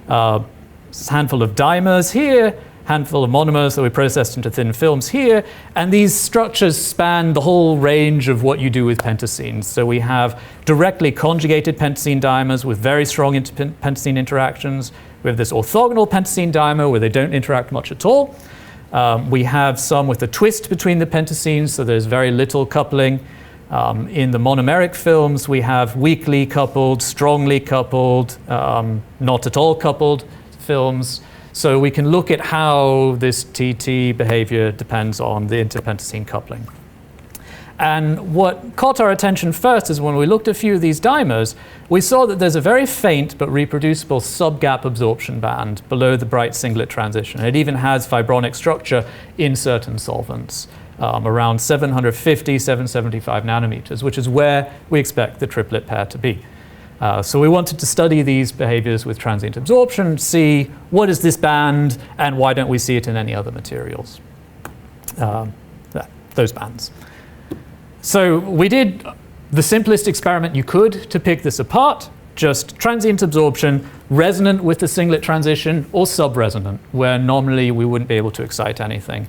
A handful of dimers here, handful of monomers that we processed into thin films here, and these structures span the whole range of what you do with pentacenes. So we have directly conjugated pentacene dimers with very strong pentacene interactions. We have this orthogonal pentacene dimer where they don't interact much at all. We have some with a twist between the pentacenes, so there's very little coupling. In the monomeric films, we have weakly coupled, strongly coupled, not at all coupled films. So we can look at how this TT behavior depends on the interpentacene coupling. And what caught our attention first is when we looked at a few of these dimers, we saw that there's a very faint but reproducible subgap absorption band below the bright singlet transition. It even has vibronic structure in certain solvents. Around 750, 775 nanometers, which is where we expect the triplet pair to be. So we wanted to study these behaviors with transient absorption, see what is this band and why don't we see it in any other materials. Those bands. So we did the simplest experiment you could to pick this apart, just transient absorption, resonant with the singlet transition, or sub-resonant, where normally we wouldn't be able to excite anything.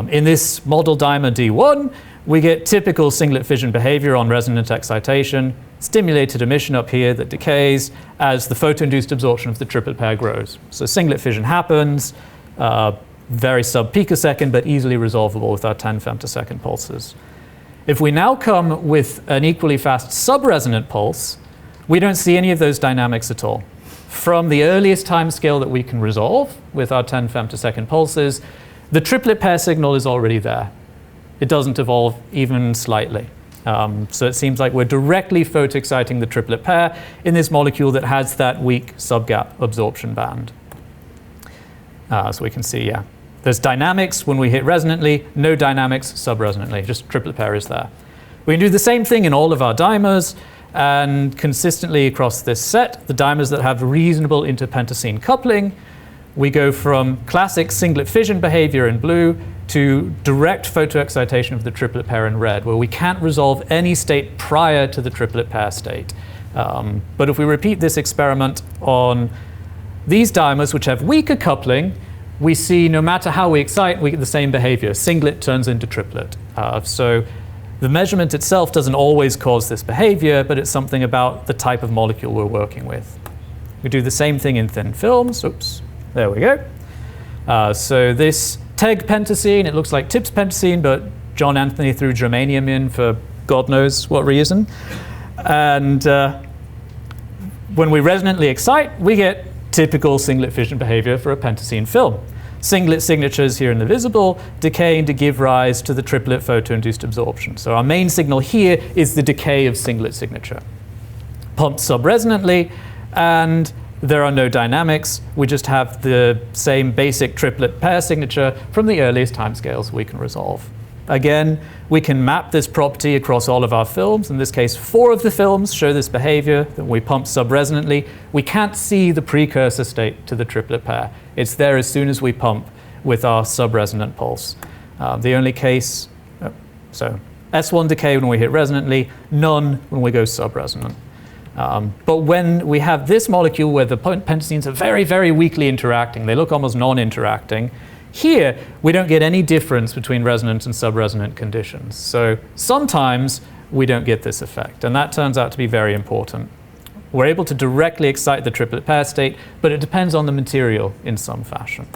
In this model dimer D1, we get typical singlet fission behavior on resonant excitation, stimulated emission up here that decays as the photoinduced absorption of the triplet pair grows. So singlet fission happens, very sub-picosecond, but easily resolvable with our 10 femtosecond pulses. If we now come with an equally fast sub-resonant pulse, we don't see any of those dynamics at all. From the earliest time scale that we can resolve with our 10 femtosecond pulses, the triplet pair signal is already there. It doesn't evolve even slightly. So it seems like we're directly photoexciting the triplet pair in this molecule that has that weak subgap absorption band. So we can see, yeah, there's dynamics when we hit resonantly, no dynamics sub-resonantly, just triplet pair is there. We can do the same thing in all of our dimers, and consistently across this set, the dimers that have reasonable interpentacene coupling, we go from classic singlet fission behavior in blue to direct photoexcitation of the triplet pair in red, where we can't resolve any state prior to the triplet pair state. But if we repeat this experiment on these dimers, which have weaker coupling, we see no matter how we excite, we get the same behavior. Singlet turns into triplet. So the measurement itself doesn't always cause this behavior, but it's something about the type of molecule we're working with. We do the same thing in thin films. Oops. There we go. So this TEG pentacene, it looks like TIPS pentacene, but John Anthony threw germanium in for God knows what reason. And when we resonantly excite, we get typical singlet fission behavior for a pentacene film. Singlet signatures here in the visible, decaying to give rise to the triplet photoinduced absorption. So our main signal here is the decay of singlet signature. Pumped subresonantly, and there are no dynamics. We just have the same basic triplet pair signature from the earliest timescales we can resolve. Again, we can map this property across all of our films. In this case, 4 of the films show this behavior that we pump subresonantly. We can't see the precursor state to the triplet pair. It's there as soon as we pump with our subresonant pulse. The only case, so S1 decay when we hit resonantly, none when we go subresonant. But when we have this molecule where the pentacenes are very, very weakly interacting, they look almost non-interacting, here we don't get any difference between resonant and subresonant conditions. So sometimes we don't get this effect, and that turns out to be very important. We're able to directly excite the triplet pair state, but it depends on the material in some fashion.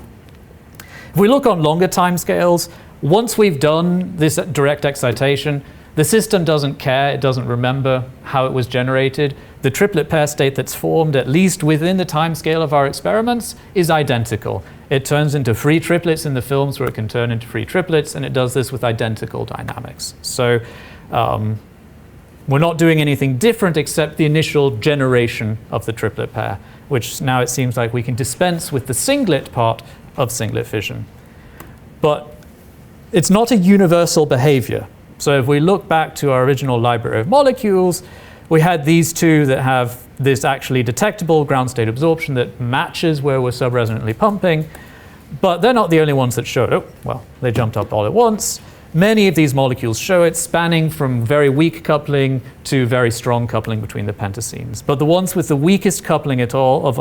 If we look on longer timescales, once we've done this direct excitation, the system doesn't care, it doesn't remember how it was generated. The triplet pair state that's formed, at least within the timescale of our experiments, is identical. It turns into free triplets in the films where it can turn into free triplets, and it does this with identical dynamics. So we're not doing anything different except the initial generation of the triplet pair, which now it seems like we can dispense with the singlet part of singlet fission. But it's not a universal behavior. So if we look back to our original library of molecules, we had these 2 that have this actually detectable ground state absorption that matches where we're subresonantly pumping, but they're not the only ones that show it. Oh, well, they jumped up all at once. Many of these molecules show it, spanning from very weak coupling to very strong coupling between the pentacenes. But the ones with the weakest coupling of all,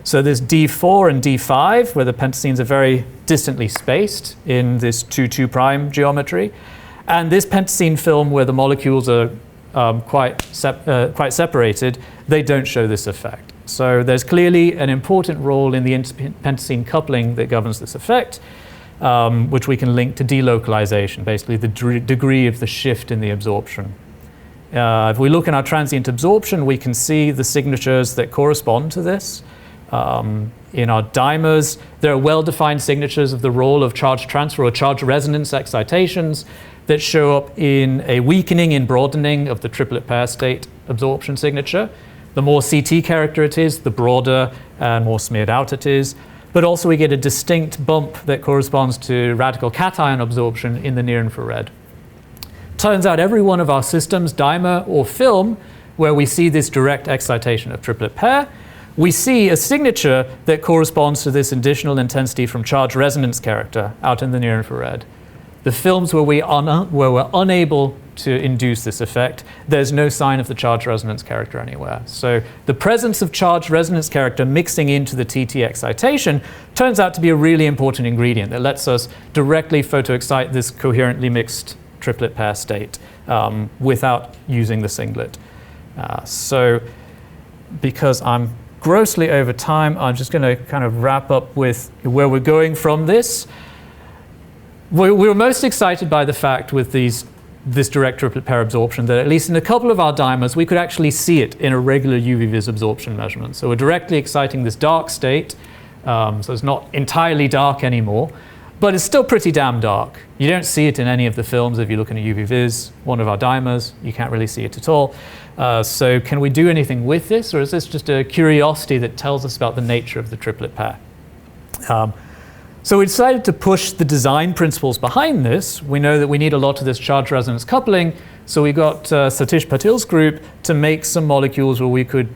so this D4 and D5, where the pentacenes are very distantly spaced in this 2,2' geometry, and this pentacene film where the molecules are quite separated, they don't show this effect. So there's clearly an important role in the interpentacene coupling that governs this effect, which we can link to delocalization, basically the degree of the shift in the absorption. If we look in our transient absorption, we can see the signatures that correspond to this. In our dimers, there are well-defined signatures of the role of charge transfer or charge resonance excitations that show up in a weakening and broadening of the triplet pair state absorption signature. The more CT character it is, the broader and more smeared out it is. But also we get a distinct bump that corresponds to radical cation absorption in the near-infrared. Turns out every one of our systems, dimer or film, where we see this direct excitation of triplet pair, we see a signature that corresponds to this additional intensity from charge resonance character out in the near-infrared. The films where we're unable to induce this effect, there's no sign of the charge resonance character anywhere. So the presence of charge resonance character mixing into the TT excitation turns out to be a really important ingredient that lets us directly photoexcite this coherently mixed triplet pair state without using the singlet. So because I'm grossly over time, I'm just going to kind of wrap up with where we're going from this. We were most excited by the fact with this direct triplet pair absorption that at least in a couple of our dimers, we could actually see it in a regular UV-vis absorption measurement. So we're directly exciting this dark state, so it's not entirely dark anymore, but it's still pretty damn dark. You don't see it in any of the films. If you look in a UV-vis, one of our dimers, you can't really see it at all. So can we do anything with this, or is this just a curiosity that tells us about the nature of the triplet pair? So we decided to push the design principles behind this. We know that we need a lot of this charge resonance coupling, so we got Satish Patil's group to make some molecules where we could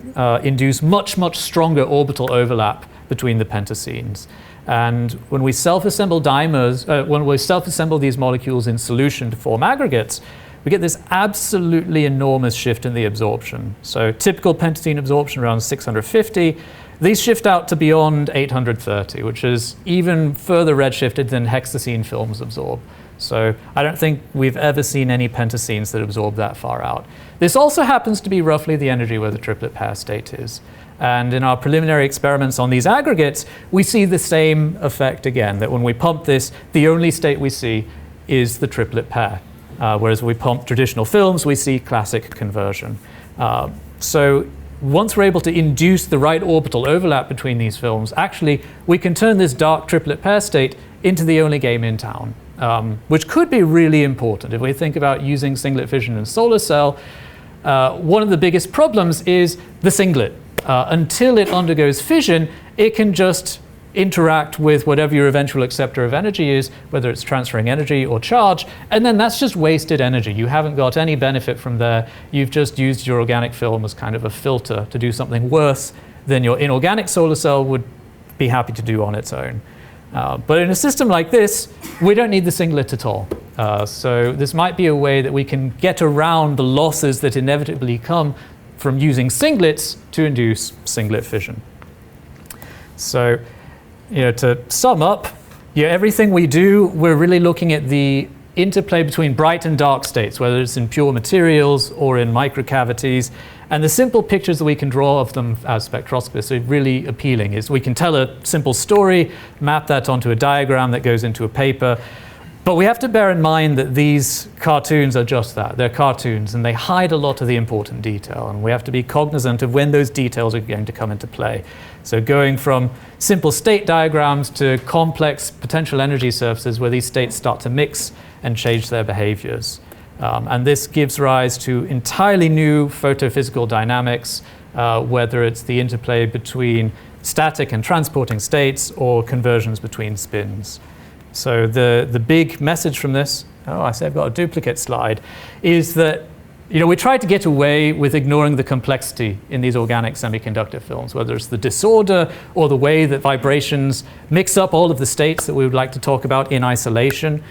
induce much, much stronger orbital overlap between the pentacenes. And when we self-assemble dimers, when we self-assemble these molecules in solution to form aggregates, we get this absolutely enormous shift in the absorption. So typical pentacene absorption around 650. These shift out to beyond 830, which is even further redshifted than hexacene films absorb. So I don't think we've ever seen any pentacenes that absorb that far out. This also happens to be roughly the energy where the triplet pair state is. And in our preliminary experiments on these aggregates, we see the same effect again, that when we pump this, the only state we see is the triplet pair. Whereas if we pump traditional films, we see classic conversion. So once we're able to induce the right orbital overlap between these films, actually, we can turn this dark triplet pair state into the only game in town, which could be really important. If we think about using singlet fission in solar cell, one of the biggest problems is the singlet. Until it undergoes fission, it can just interact with whatever your eventual acceptor of energy is, whether it's transferring energy or charge, and then that's just wasted energy. You haven't got any benefit from there. You've just used your organic film as kind of a filter to do something worse than your inorganic solar cell would be happy to do on its own. But in a system like this, we don't need the singlet at all. So this might be a way that we can get around the losses that inevitably come from using singlets to induce singlet fission. So, to sum up, everything we do, we're really looking at the interplay between bright and dark states, whether it's in pure materials or in microcavities. And the simple pictures that we can draw of them as spectroscopists are really appealing. Is we can tell a simple story, map that onto a diagram that goes into a paper. But we have to bear in mind that these cartoons are just that. They're cartoons, and they hide a lot of the important detail. And we have to be cognizant of when those details are going to come into play. So going from simple state diagrams to complex potential energy surfaces where these states start to mix and change their behaviors. And this gives rise to entirely new photophysical dynamics, whether it's the interplay between static and transporting states or conversions between spins. So the big message from this, I say I've got a duplicate slide, is that we try to get away with ignoring the complexity in these organic semiconductor films, whether it's the disorder or the way that vibrations mix up all of the states that we would like to talk about in isolation.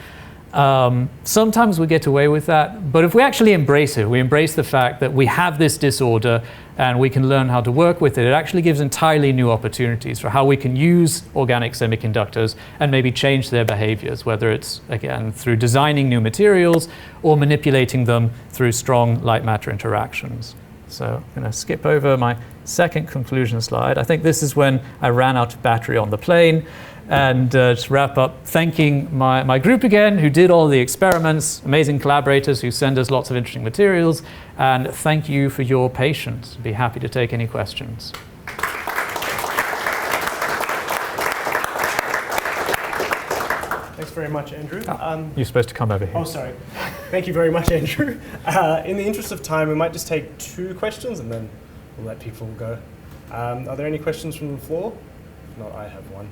Sometimes we get away with that, but if we actually embrace it, we embrace the fact that we have this disorder and we can learn how to work with it, it actually gives entirely new opportunities for how we can use organic semiconductors and maybe change their behaviors, whether it's, again, through designing new materials or manipulating them through strong light-matter interactions. So I'm going to skip over my second conclusion slide. I think this is when I ran out of battery on the plane. And just wrap up thanking my group again, who did all the experiments, amazing collaborators who send us lots of interesting materials, and thank you for your patience. I'd be happy to take any questions.
Thanks very much, Andrew.
You're supposed to come over here.
Oh, sorry. Thank you very much, Andrew. In the interest of time, we might just take 2 questions and then we'll let people go. Are there any questions from the floor? If not, I have one.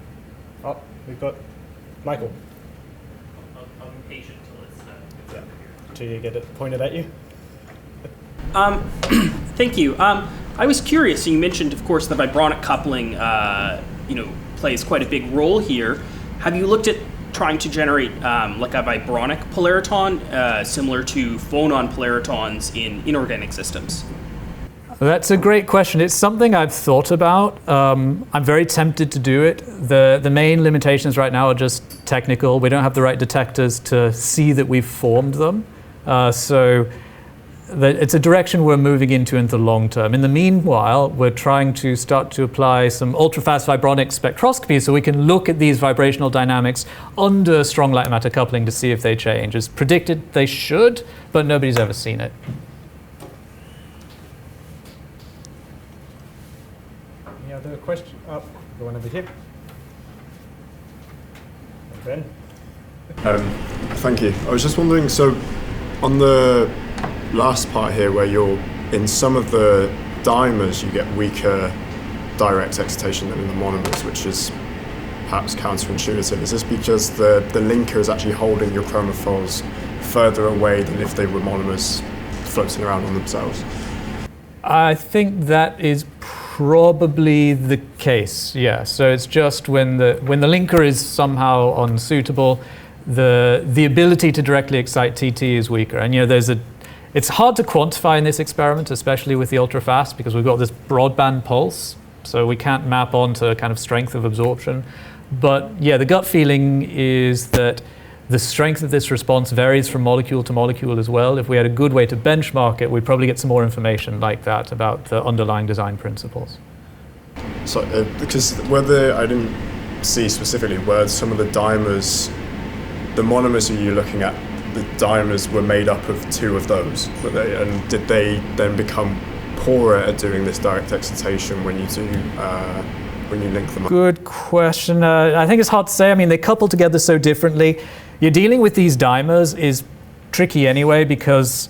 Oh, we've got Michael.
I'm impatient till it's
Till you get it pointed at you.
Thank you. I was curious. You mentioned, of course, the vibronic coupling, plays quite a big role here. Have you looked at trying to generate like a vibronic polariton, similar to phonon polaritons in inorganic systems?
That's a great question. It's something I've thought about. I'm very tempted to do it. The main limitations right now are just technical. We don't have the right detectors to see that we've formed them. So it's a direction we're moving into the long term. In the meanwhile, we're trying to start to apply some ultrafast vibronic spectroscopy so we can look at these vibrational dynamics under strong light matter coupling to see if they change. It's predicted they should, but nobody's ever seen it.
Other question? Oh, the one over here. Ben?
Thank you. I was just wondering, so on the last part here where you're in some of the dimers you get weaker direct excitation than in the monomers, which is perhaps counterintuitive. Is this because the linker is actually holding your chromophores further away than if they were monomers floating around on themselves?
I think that is probably the case, yeah. So it's just when the linker is somehow unsuitable, the ability to directly excite TT is weaker. And it's hard to quantify in this experiment, especially with the ultrafast, because we've got this broadband pulse, so we can't map onto kind of strength of absorption. But yeah, the gut feeling is that the strength of this response varies from molecule to molecule as well. If we had a good way to benchmark it, we'd probably get some more information like that about the underlying design principles.
So, because whether I didn't see specifically where some of the dimers, the monomers you're looking at the dimers were made up of two of those, and did they then become poorer at doing this direct excitation when you link them up?
Good question. I think it's hard to say. I mean, they couple together so differently. You're dealing with these dimers is tricky anyway, because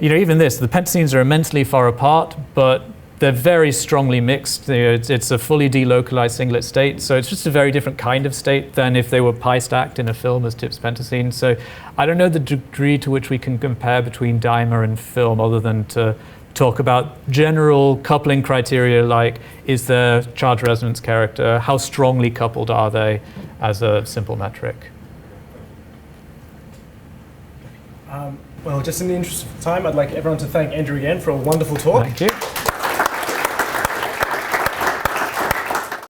even the pentasines are immensely far apart, but they're very strongly mixed. It's a fully delocalized singlet state, so it's just a very different kind of state than if they were pi stacked in a film as TIPS pentasine. So I don't know the degree to which we can compare between dimer and film, other than to talk about general coupling criteria, like is there charge resonance character, how strongly coupled are they, as a simple metric.
Well, just in the interest of time, I'd like everyone to thank Andrew again for a wonderful talk.
Thank you.